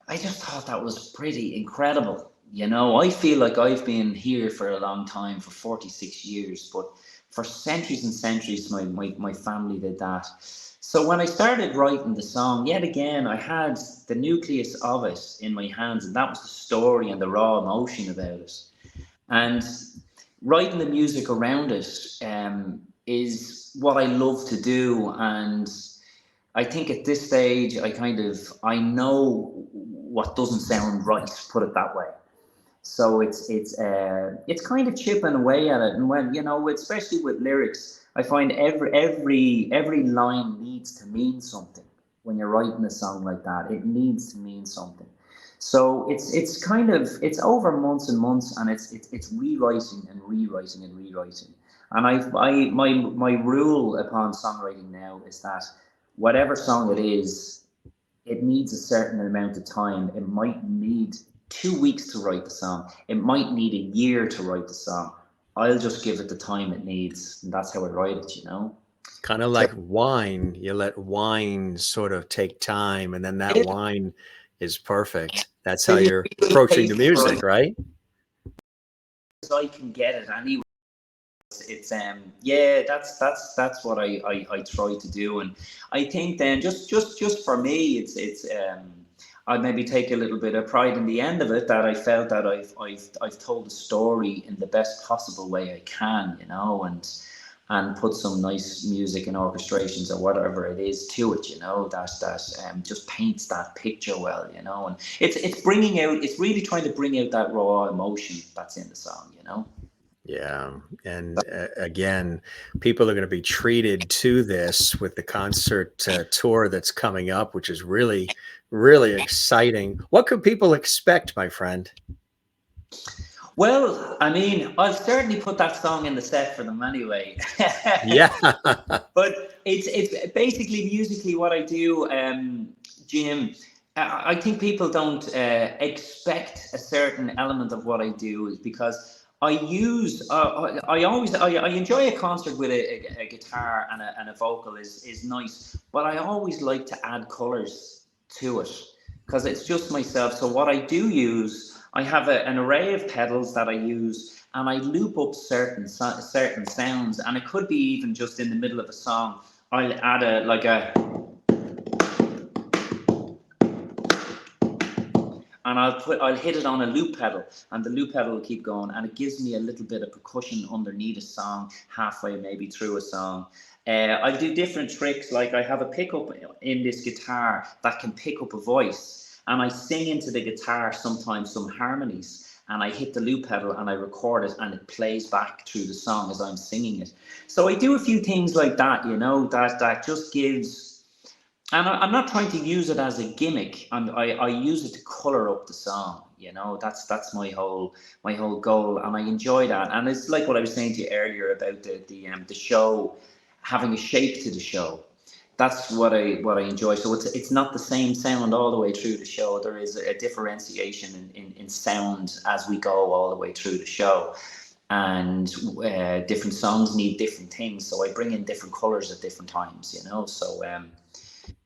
I just thought that was pretty incredible. You know, I feel like I've been here for a long time, for 46 years, but for centuries and centuries, my family did that. So when I started writing the song, yet again, I had the nucleus of it in my hands, and that was the story and the raw emotion about it. And writing the music around it is what I love to do. And I think at this stage, I know what doesn't sound right, put it that way. So it's kind of chipping away at it. And when, you know, especially with lyrics, I find every line needs to mean something. When you're writing a song like that, it needs to mean something. So it's kind of, it's over months and months, and it's rewriting and rewriting and rewriting. And my rule upon songwriting now is that whatever song it is, it needs a certain amount of time. It might need 2 weeks to write the song. It might need a year to write the song. I'll just give it the time it needs, and that's how I write it, you know. Kind of like wine. You let wine sort of take time, and then that Yeah, wine is perfect. That's how till you you're really approaching the taste it right music, right? as I can get it anyway. It's yeah, that's what I try to do. And I think then just for me, it's I maybe take a little bit of pride in the end of it, that I felt that I've told the story in the best possible way I can, you know, and put some nice music and orchestrations or whatever it is to it, you know, that just paints that picture well, you know. And it's bringing out, it's really trying to bring out that raw emotion that's in the song, you know. Yeah. And again, people are going to be treated to this with the concert tour that's coming up, which is really, really exciting. What could people expect, my friend? Well, I mean, I'll certainly put that song in the set for them anyway. Yeah. But it's basically musically what I do, Jim. I think people don't expect a certain element of what I do, is because I use I enjoy a concert with a guitar and a vocal is nice, but I always like to add colors to it because it's just myself. So what I do use, I have an array of pedals that I use, and I loop up certain sounds, and it could be even just in the middle of a song. I'll add a like a, and I'll hit it on a loop pedal, and the loop pedal will keep going, and it gives me a little bit of percussion underneath a song, halfway maybe through a song. I do different tricks, like I have a pickup in this guitar that can pick up a voice, and I sing into the guitar sometimes some harmonies, and I hit the loop pedal and I record it, and it plays back through the song as I'm singing it. So I do a few things like that, you know, that just gives, and I'm not trying to use it as a gimmick, and I use it to color up the song. You know, that's my whole goal, and I enjoy that. And it's like what I was saying to you earlier about the show having a shape to the show. That's what I enjoy. So it's not the same sound all the way through the show. There is a differentiation in sound as we go all the way through the show, and different songs need different things. So I bring in different colors at different times. You know, so.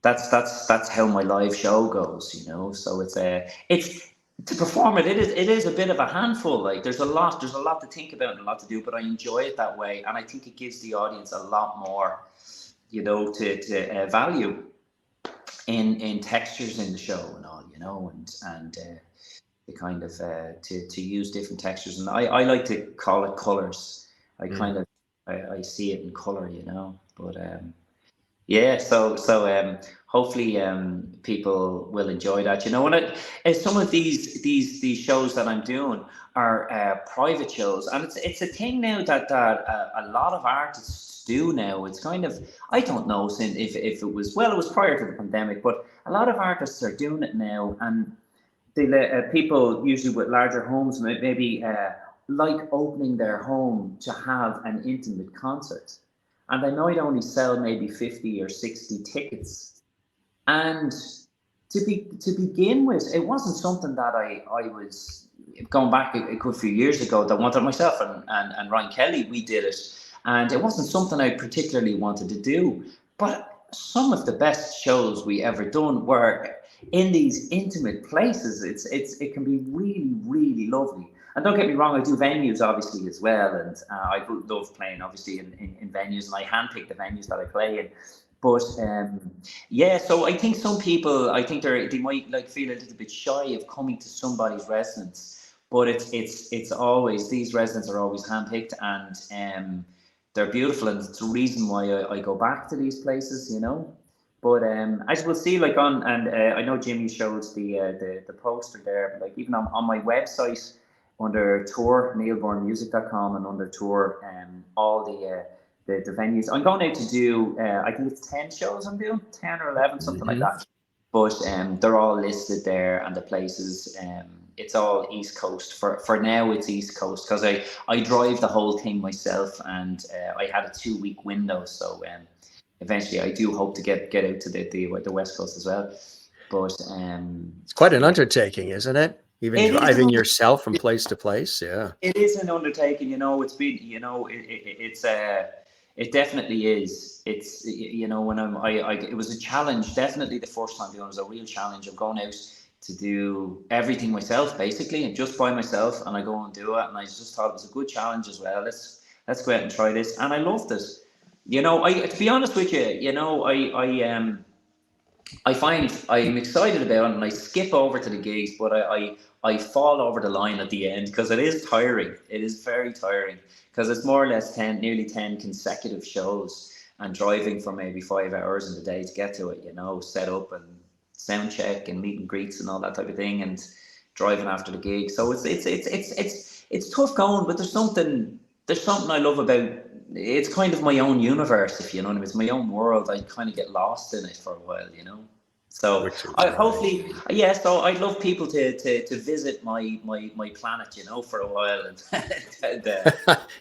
That's how my live show goes, you know. So it's to perform it is a bit of a handful. Like there's a lot to think about and a lot to do, but I enjoy it that way, and I think it gives the audience a lot more, you know, to value in textures in the show and all, you know, and the kind of to use different textures, and I like to call it colors. I kind of I see it in color, you know, but yeah, so hopefully people will enjoy that. You know, some of these shows that I'm doing are private shows, and it's a thing now that a lot of artists do now. It's kind of, I don't know if it was, well, it was prior to the pandemic, but a lot of artists are doing it now, and they let people usually with larger homes maybe like opening their home to have an intimate concert, and they might only sell maybe 50 or 60 tickets. And to begin with, it wasn't something that I was going back a good few years ago that wanted. Myself and Ryan Kelly, we did it, and it wasn't something I particularly wanted to do. But some of the best shows we ever done were in these intimate places. It can be really, really lovely. And don't get me wrong, I do venues obviously as well, and I love playing obviously in venues, and I handpick the venues that I play in. But yeah, so I think some people, I think they might like feel a little bit shy of coming to somebody's residence, but it's always, these residents are always handpicked, and they're beautiful, and it's the reason why I go back to these places, you know. But as we'll see, like I know Jimmy showed the poster there, but like even on my website under tour, neilbyrnemusic.com, and under tour, all the venues. I'm going out to do, I think it's 10 shows I'm doing, 10 or 11, something like that. but they're all listed there, and the places, it's all East Coast for now. It's East Coast because I drive the whole thing myself, and I had a 2 week window, so eventually I do hope to get out to the West Coast as well. But It's quite an undertaking, isn't it? Even it is driving yourself from place to place. Yeah. it is an undertaking. It's been, it definitely is. It's, when it was a challenge. Definitely the first time doing it was a real challenge of going out to do everything myself, basically, and just by myself, and I go and do it. And I just thought it was a good challenge as well. Let's go out and try this, and I loved it. To be honest with you, I find I'm excited about it, and I skip over to the gigs, but I fall over the line at the end because it is tiring. It is very tiring because it's more or less nearly 10 consecutive shows, and driving for maybe 5 hours in the day to get to it. Set up and sound check and meet and greets and all that type of thing, and driving after the gig. So it's tough going, but there's something I love about. It's kind of my own universe, if you know what I mean. It's my own world. I kind of get lost in it for a while, So hopefully, So I'd love people to visit my planet, for a while, and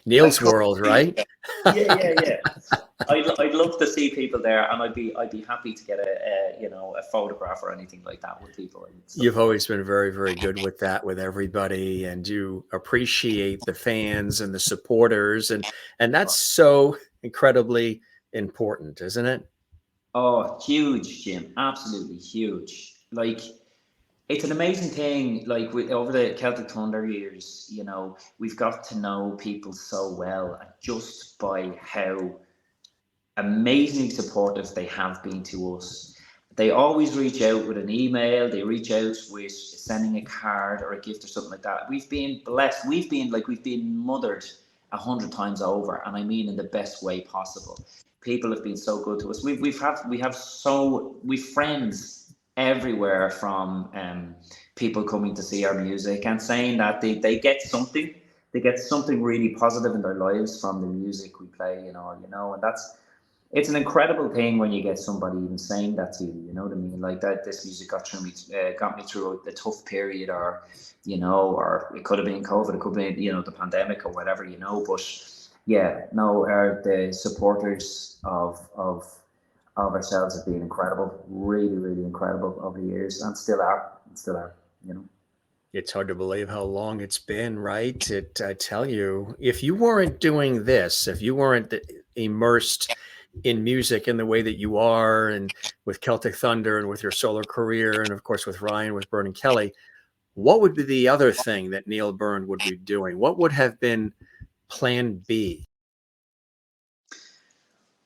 Neil's world, right? Yeah. I'd love to see people there, and I'd be happy to get a photograph or anything like that with people. So, you've always been very, very good with that, with everybody, and you appreciate the fans and the supporters, and that's so incredibly important, isn't it? Oh, huge, Jim! Absolutely huge. Like, it's an amazing thing. Like, over the Celtic Thunder years, we've got to know people so well, just by how amazingly supportive they have been to us. They always reach out with an email. They reach out with sending a card or a gift or something like that. We've been blessed. We've been mothered 100 times over, and I mean in the best way possible. People have been so good to us. We've friends everywhere, from people coming to see our music and saying that they get something. They get something really positive in their lives from the music we play, and it's an incredible thing when you get somebody even saying that to you. You know what I mean? Like, that this music got me through a tough period, or it could have been COVID, it could have been the pandemic or whatever. But the supporters of ourselves have been incredible, really, really incredible over the years, and still are. It's hard to believe how long it's been, right? I tell you, if you weren't doing this, if you weren't immersed in music in the way that you are, and with Celtic Thunder, and with your solo career, and of course with Ryan, with Byrne and Kelly, what would be the other thing that Neil Byrne would be doing? What would have been plan B?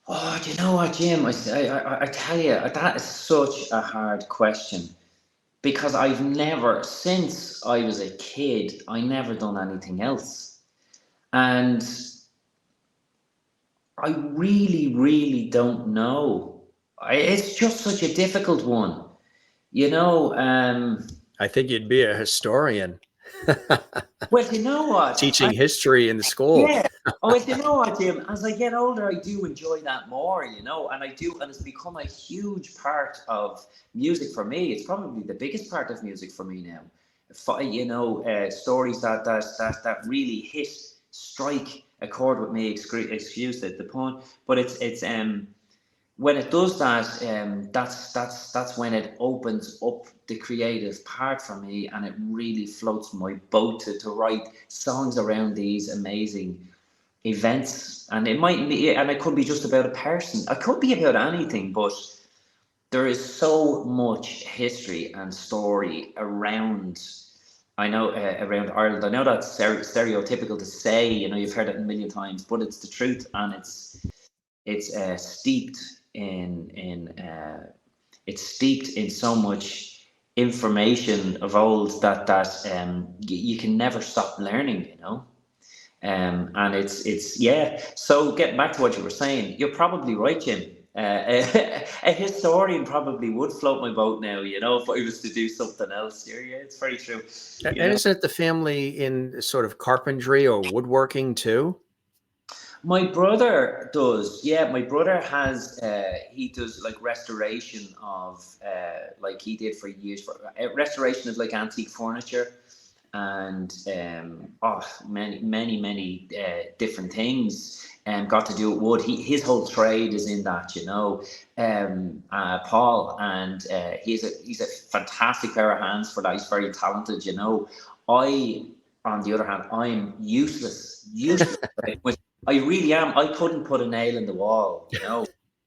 Oh, do you know what, Jim? I tell you, that is such a hard question, because I've never, since I was a kid, I never done anything else. And I really, really don't know. It's just such a difficult one. I think you'd be a historian. Well, you know what? Teaching history in the school. Yeah. Oh, you know what, Jim? As I get older, I do enjoy that more, and it's become a huge part of music for me. It's probably the biggest part of music for me now. Stories that really strike a chord with me. Excuse the pun, but it's when it does that, that's when it opens up the creative part for me, and it really floats my boat to write songs around these amazing events. And it could be just about a person. It could be about anything, but there is so much history and story around. Around Ireland. I know that's stereotypical to say. You've heard it a million times, but it's the truth, and it's steeped in so much information of old that you can never stop learning. And it's. So getting back to what you were saying, you're probably right, Jim. A historian probably would float my boat now, if I was to do something else. Yeah, it's very true. And isn't it the family in sort of carpentry or woodworking too? My brother does. Yeah, my brother has. He does like restoration of, like he did for years, for restoration of like antique furniture, and many different things. And got to do with wood. His whole trade is in that, you know. Paul, and he's a fantastic pair of hands for that. He's very talented, you know. I, on the other hand, I'm useless. Right? I really am. I couldn't put a nail in the wall, you know.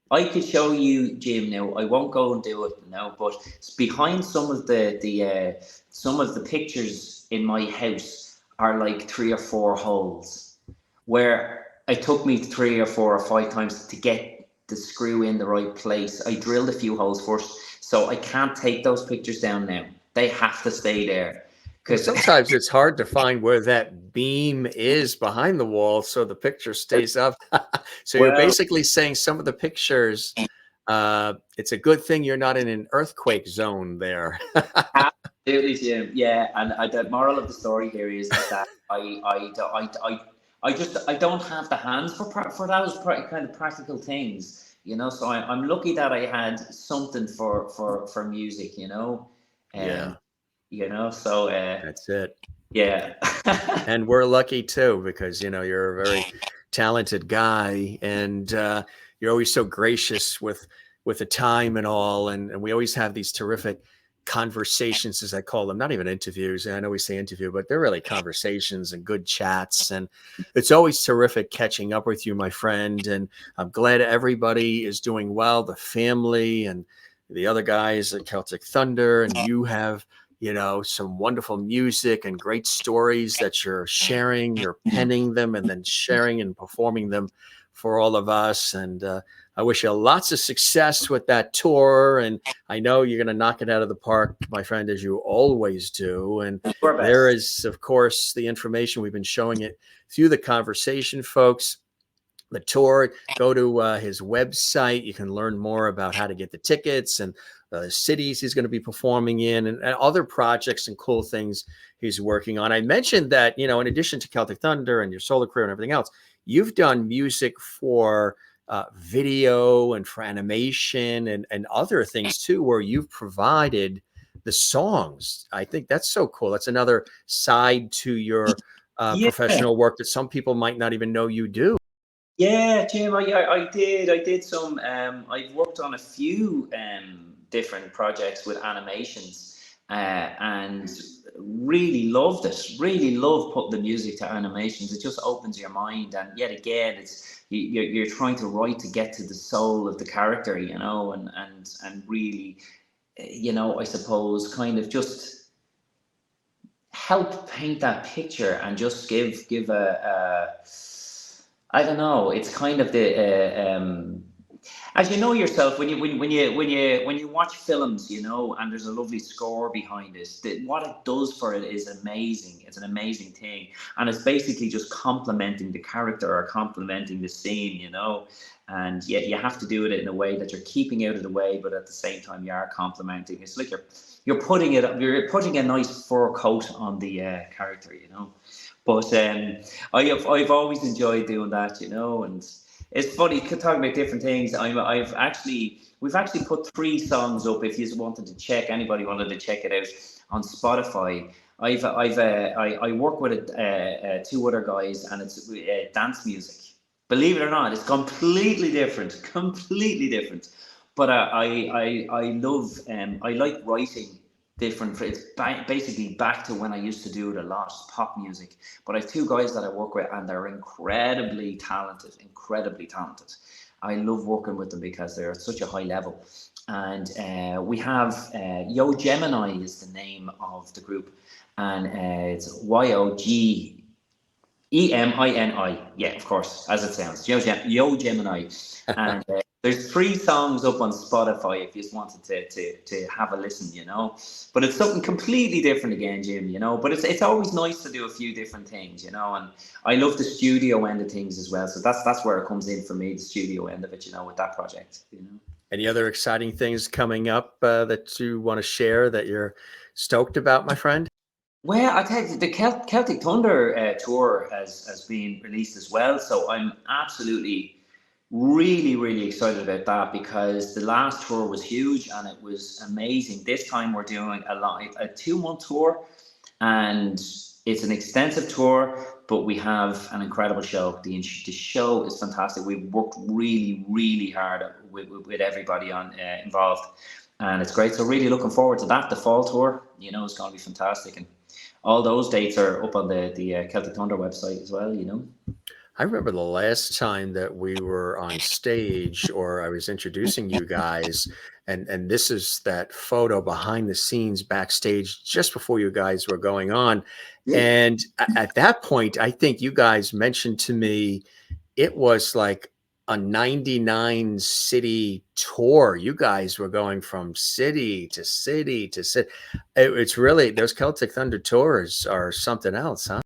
I could show you, Jim. Now I won't go and do it now, but behind some of the pictures in my house are like 3 or 4 holes where it took me 3 or 4 or 5 times to get the screw in the right place. I drilled a few holes first, so I can't take those pictures down now. They have to stay there. Because sometimes it's hard to find where that beam is behind the wall so the picture stays up. So you're basically saying some of the pictures, it's a good thing you're not in an earthquake zone there. Absolutely, Jim. Yeah, and the moral of the story here is that I don't have the hands for those kind of practical things, you know. So I'm lucky that I had something for music, you know. Yeah. You know, so That's it. Yeah. And we're lucky too, because you know you're a very talented guy, and you're always so gracious with the time and all, and we always have these terrific conversations, as I call them, not even interviews. I know we say interview, but they're really conversations and good chats, and it's always terrific catching up with you, my friend. And I'm glad everybody is doing well, the family and the other guys at Celtic Thunder, and you have, you know, some wonderful music and great stories that you're sharing, you're penning them and then sharing and performing them for all of us. And I wish you lots of success with that tour. And I know you're going to knock it out of the park, my friend, as you always do. And there is, of course, the information. We've been showing it through the conversation, folks. The tour, go to his website. You can learn more about how to get the tickets and cities he's going to be performing in, and other projects and cool things he's working on. I mentioned that, you know, in addition to Celtic Thunder and your solo career and everything else, you've done music for video and for animation and other things too, where you've provided the songs. I think that's so cool. That's another side to your professional work that some people might not even know you do. Yeah, Jim, I did some. I've worked on a few different projects with animations, and really loved it. Really love putting the music to animations. It just opens your mind, and yet again, you're trying to write to get to the soul of the character, you know, and really, you know, I suppose kind of just help paint that picture and just give a I don't know. It's kind of as you know yourself, when you watch films, you know, and there's a lovely score behind it. What it does for it is amazing. It's an amazing thing, and it's basically just complementing the character or complementing the scene, you know. And yet you have to do it in a way that you're keeping out of the way, but at the same time you are complementing. It's like you're putting a nice fur coat on the character, you know. But I've always enjoyed doing that, you know, and it's funny talking about different things. We've actually put 3 songs up. If you wanted to check, anybody wanted to check it out on Spotify. I work with 2 other guys, and it's dance music. Believe it or not, it's completely different, But I love I like writing different. It's basically back to when I used to do it a lot, pop music. But I have 2 guys that I work with, and they're incredibly talented. I love working with them because they're at such a high level. And we have Yo Gemini is the name of the group, and it's YOGEMINI. Yeah, of course, as it sounds. Yo Gemini. And there's 3 songs up on Spotify if you just wanted to have a listen, you know. But it's something completely different again, Jim, you know. But it's always nice to do a few different things, you know. And I love the studio end of things as well. So that's where it comes in for me, the studio end of it, you know, with that project, you know. Any other exciting things coming up that you want to share that you're stoked about, my friend? Well, I tell you, the Celtic Thunder tour has been released as well, so I'm absolutely really, really excited about that because the last tour was huge and it was amazing. This time we're doing a 2 month tour, and it's an extensive tour, but we have an incredible show. The show is fantastic. We've worked really, really hard with everybody involved, and it's great. So really looking forward to that. The fall tour, is going to be fantastic, and all those dates are up on the Celtic Thunder website as well. I remember the last time that we were on stage or I was introducing you guys, and this is that photo behind the scenes backstage just before you guys were going on. And at that point, I think you guys mentioned to me it was like a 99 city tour. You guys were going from city to city to city. It's really, those Celtic Thunder tours are something else, huh?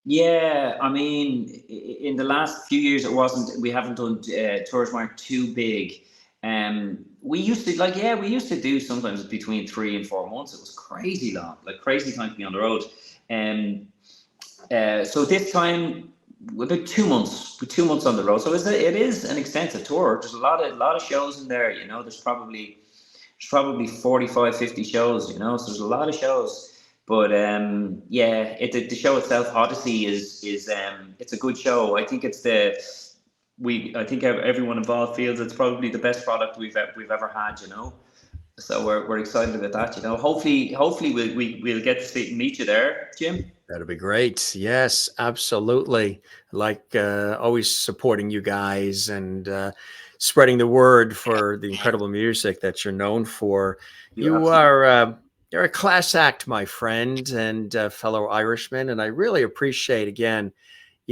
Yeah, I mean, in the last few years, we haven't done tours weren't too big. We used to we used to do sometimes between 3 and 4 months. It was crazy long, like crazy time to be on the road. So this time, about 2 months, 2 months on the road. So it is an extensive tour. There's a lot of shows in there. There's probably 45, 50 shows. So there's a lot of shows. But the show itself, Odyssey, is it's a good show. I think I think everyone involved feels it's probably the best product we've ever had. So we're excited about that. Hopefully we'll get to meet you there, Jim. That'll be great. Yes, absolutely. Like always supporting you guys and spreading the word for the incredible music that you're known for. You're a class act, my friend, and fellow Irishman. And I really appreciate, again,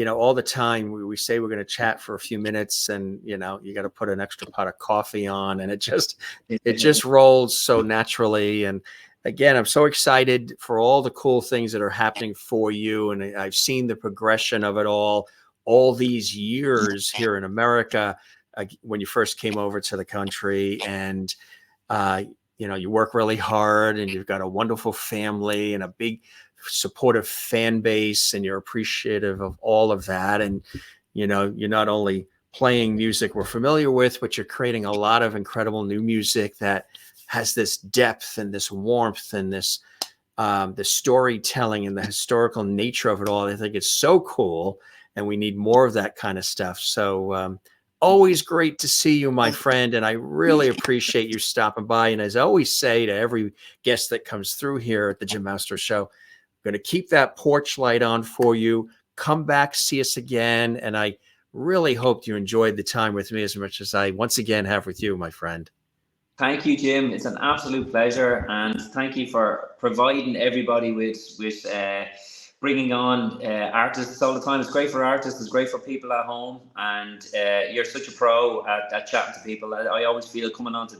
all the time we say we're going to chat for a few minutes and, you got to put an extra pot of coffee on and it just rolls so naturally. And again, I'm so excited for all the cool things that are happening for you. And I've seen the progression of it all these years here in America, when you first came over to the country. And, you work really hard and you've got a wonderful family and a big supportive fan base, and you're appreciative of all of that. And, you're not only playing music we're familiar with, but you're creating a lot of incredible new music that has this depth and this warmth and this, the storytelling and the historical nature of it all. I think it's so cool. And we need more of that kind of stuff. So, always great to see you, my friend. And I really appreciate you stopping by. And as I always say to every guest that comes through here at the Jim Masters Show, I'm going to keep that porch light on for you. Come back, see us again. And I really hope you enjoyed the time with me as much as I once again have with you, my friend. Thank you, Jim. It's an absolute pleasure. And thank you for providing everybody with bringing on artists all the time. It's great for artists. It's great for people at home. And you're such a pro at chatting to people. I always feel coming on to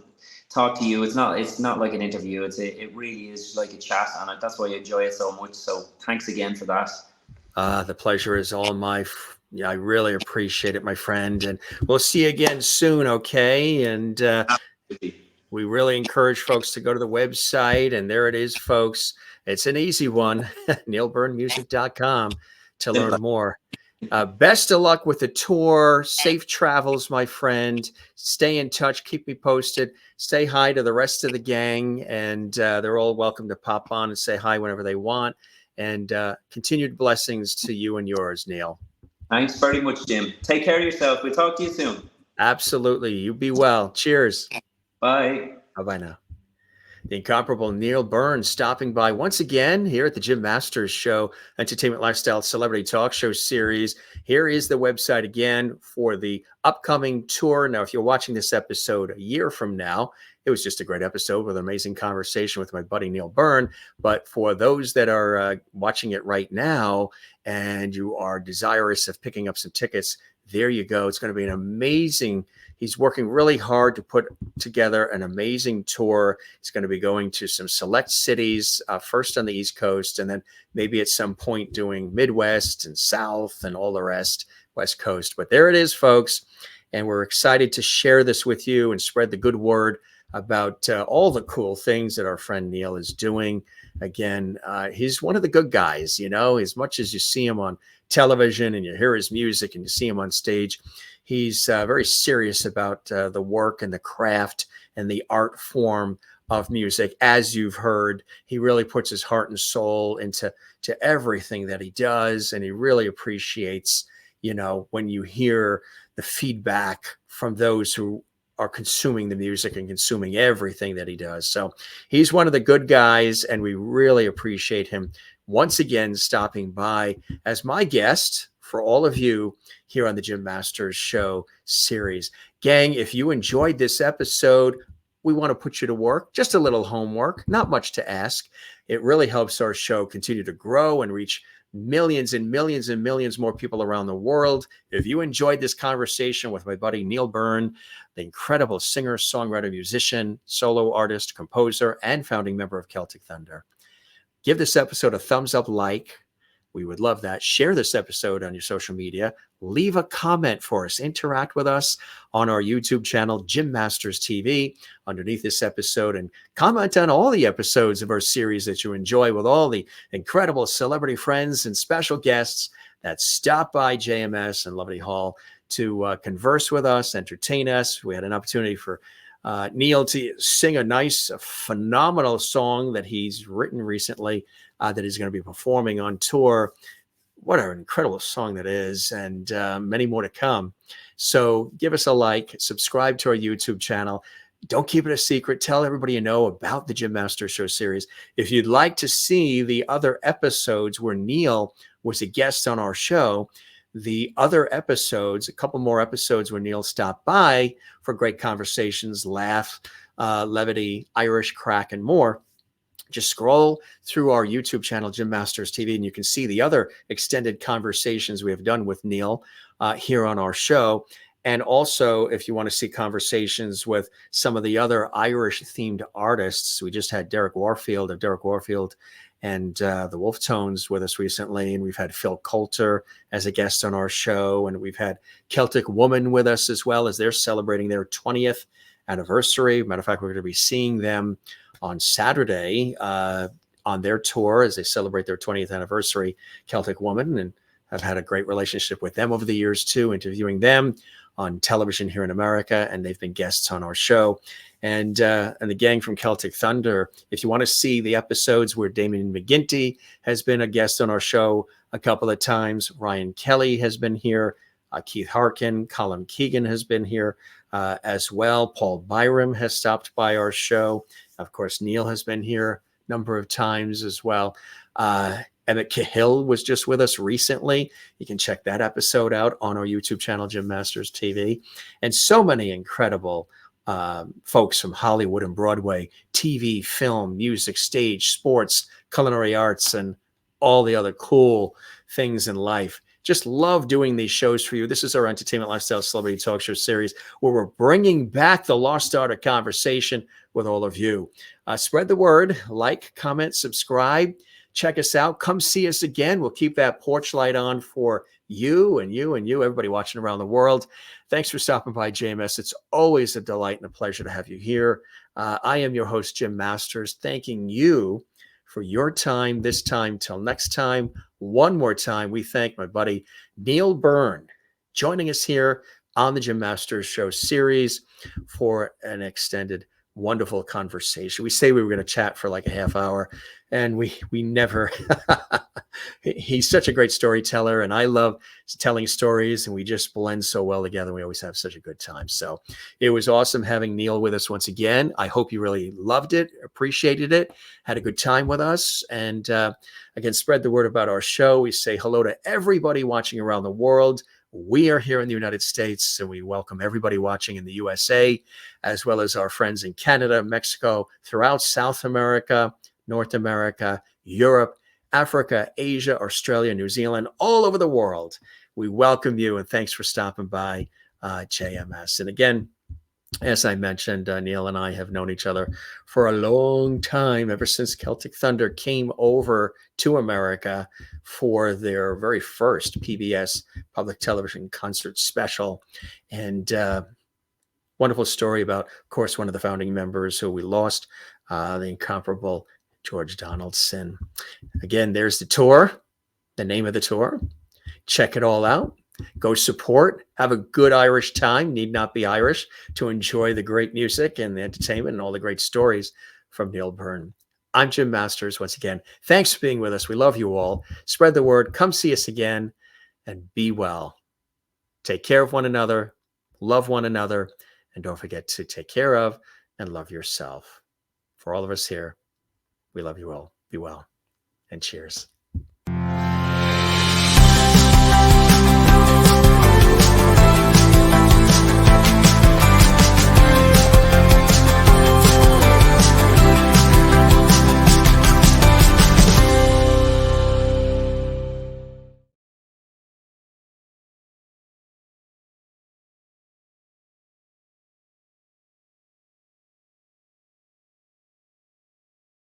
talk to you, it's not like an interview. It really is like a chat, and that's why I enjoy it so much. So thanks again for that. The pleasure is all mine. I really appreciate it, my friend. And we'll see you again soon, okay? And we really encourage folks to go to the website. And there it is, folks. It's an easy one, neilbyrnemusic.com, to learn more. Best of luck with the tour. Safe travels, my friend. Stay in touch. Keep me posted. Say hi to the rest of the gang. And they're all welcome to pop on and say hi whenever they want. And continued blessings to you and yours, Neil. Thanks very much, Jim. Take care of yourself. We'll talk to you soon. Absolutely. You be well. Cheers. Bye. Bye-bye now. The incomparable Neil Byrne stopping by once again here at the Jim Masters Show, Entertainment Lifestyle Celebrity Talk Show series. Here is the website again for the upcoming tour. Now, if you're watching this episode a year from now, it was just a great episode with an amazing conversation with my buddy Neil Byrne. But for those that are watching it right now and you are desirous of picking up some tickets, there you go. It's going to be an amazing. He's working really hard to put together an amazing tour. He's going to be going to some select cities, first on the East Coast, and then maybe at some point doing Midwest and South and all the rest, West Coast. But there it is, folks. And we're excited to share this with you and spread the good word about all the cool things that our friend Neil is doing. Again, he's one of the good guys, you know, as much as you see him on television and you hear his music and you see him on stage, he's very serious about the work and the craft and the art form of music. As you've heard, he really puts his heart and soul into everything that he does, and he really appreciates, you know, when you hear the feedback from those who are consuming the music and consuming everything that he does. So he's one of the good guys, and we really appreciate him once again stopping by as my guest for all of you here on the Jim Masters Show series. Gang, if you enjoyed this episode, we want to put you to work. Just a little homework, not much to ask. It really helps our show continue to grow and reach millions and millions and millions more people around the world. If you enjoyed this conversation with my buddy Neil Byrne, the incredible singer, songwriter, musician, solo artist, composer, and founding member of Celtic Thunder, give this episode a thumbs up, like. We would love that. Share this episode on your social media. Leave a comment for us. Interact with us on our YouTube channel, Jim Masters TV, underneath this episode, and comment on all the episodes of our series that you enjoy with all the incredible celebrity friends and special guests that stop by JMS and Lovely Hall to converse with us, entertain us. We had an opportunity for Neil to sing a nice, phenomenal song that he's written recently that he's going to be performing on tour. What an incredible song that is, and many more to come. So give us a like, subscribe to our YouTube channel. Don't keep it a secret. Tell everybody you know about the Jim Masters Show series. If you'd like to see the other episodes where Neil was a guest on our show, the other episodes, a couple more episodes where Neil stopped by for great conversations, laugh, levity, Irish crack, and more, just scroll through our YouTube channel, Jim Masters TV, and you can see the other extended conversations we have done with Neil here on our show. And also, if you want to see conversations with some of the other Irish-themed artists, we just had Derek Warfield of Derek Warfield and the Wolf Tones with us recently, and we've had Phil Coulter as a guest on our show, and we've had Celtic Woman with us as well, as they're celebrating their 20th anniversary. Matter of fact, we're going to be seeing them on Saturday on their tour as they celebrate their 20th anniversary, Celtic Woman, and I've had a great relationship with them over the years too, interviewing them on television here in America, and they've been guests on our show. And the gang from Celtic Thunder, if you want to see the episodes where Damien McGinty has been a guest on our show a couple of times, Ryan Kelly has been here, Keith Harkin, Colin Keegan has been here as well. Paul Byram has stopped by our show. Of course, Neil has been here a number of times as well. Emmett Cahill was just with us recently. You can check that episode out on our YouTube channel, Jim Masters TV. And so many incredible folks from Hollywood and Broadway, TV, film, music, stage, sports, culinary arts, and all the other cool things in life. Just love doing these shows for you. This is our entertainment, lifestyle, celebrity talk show series where we're bringing back the lost art of conversation with all of you. Spread the word, like, comment, subscribe. Check us out. Come see us again. We'll keep that porch light on for you and you and you, everybody watching around the world. Thanks for stopping by, JMS. It's always a delight and a pleasure to have you here. I am your host, Jim Masters, thanking you for your time this time. Till next time, one more time, we thank my buddy Neil Byrne joining us here on the Jim Masters Show series for an extended, wonderful conversation. We say we were going to chat for like a half hour, and we never. He's such a great storyteller, and I love telling stories, and we just blend so well together. We always have such a good time. So it was awesome having Neil with us once again. I hope you really loved it, appreciated it, had a good time with us. And again, spread the word about our show. We say hello to everybody watching around the world. We are here in the United States, so we welcome everybody watching in the USA, as well as our friends in Canada, Mexico, throughout South America, North America, Europe, Africa, Asia, Australia, New Zealand, all over the world. We welcome you, and thanks for stopping by JMS. And again, as I mentioned, Neil and I have known each other for a long time, ever since Celtic Thunder came over to America for their very first PBS public television concert special. And Wonderful story about, of course, one of the founding members who we lost, the incomparable George Donaldson. Again, there's the tour, the name of the tour. Check it all out. Go support. Have a good Irish time. Need not be Irish to enjoy the great music and the entertainment and all the great stories from Neil Byrne. I'm Jim Masters. Once again, thanks for being with us. We love you all. Spread the word. Come see us again and be well. Take care of one another. Love one another. And don't forget to take care of and love yourself. For all of us here, we love you all. Be well and cheers.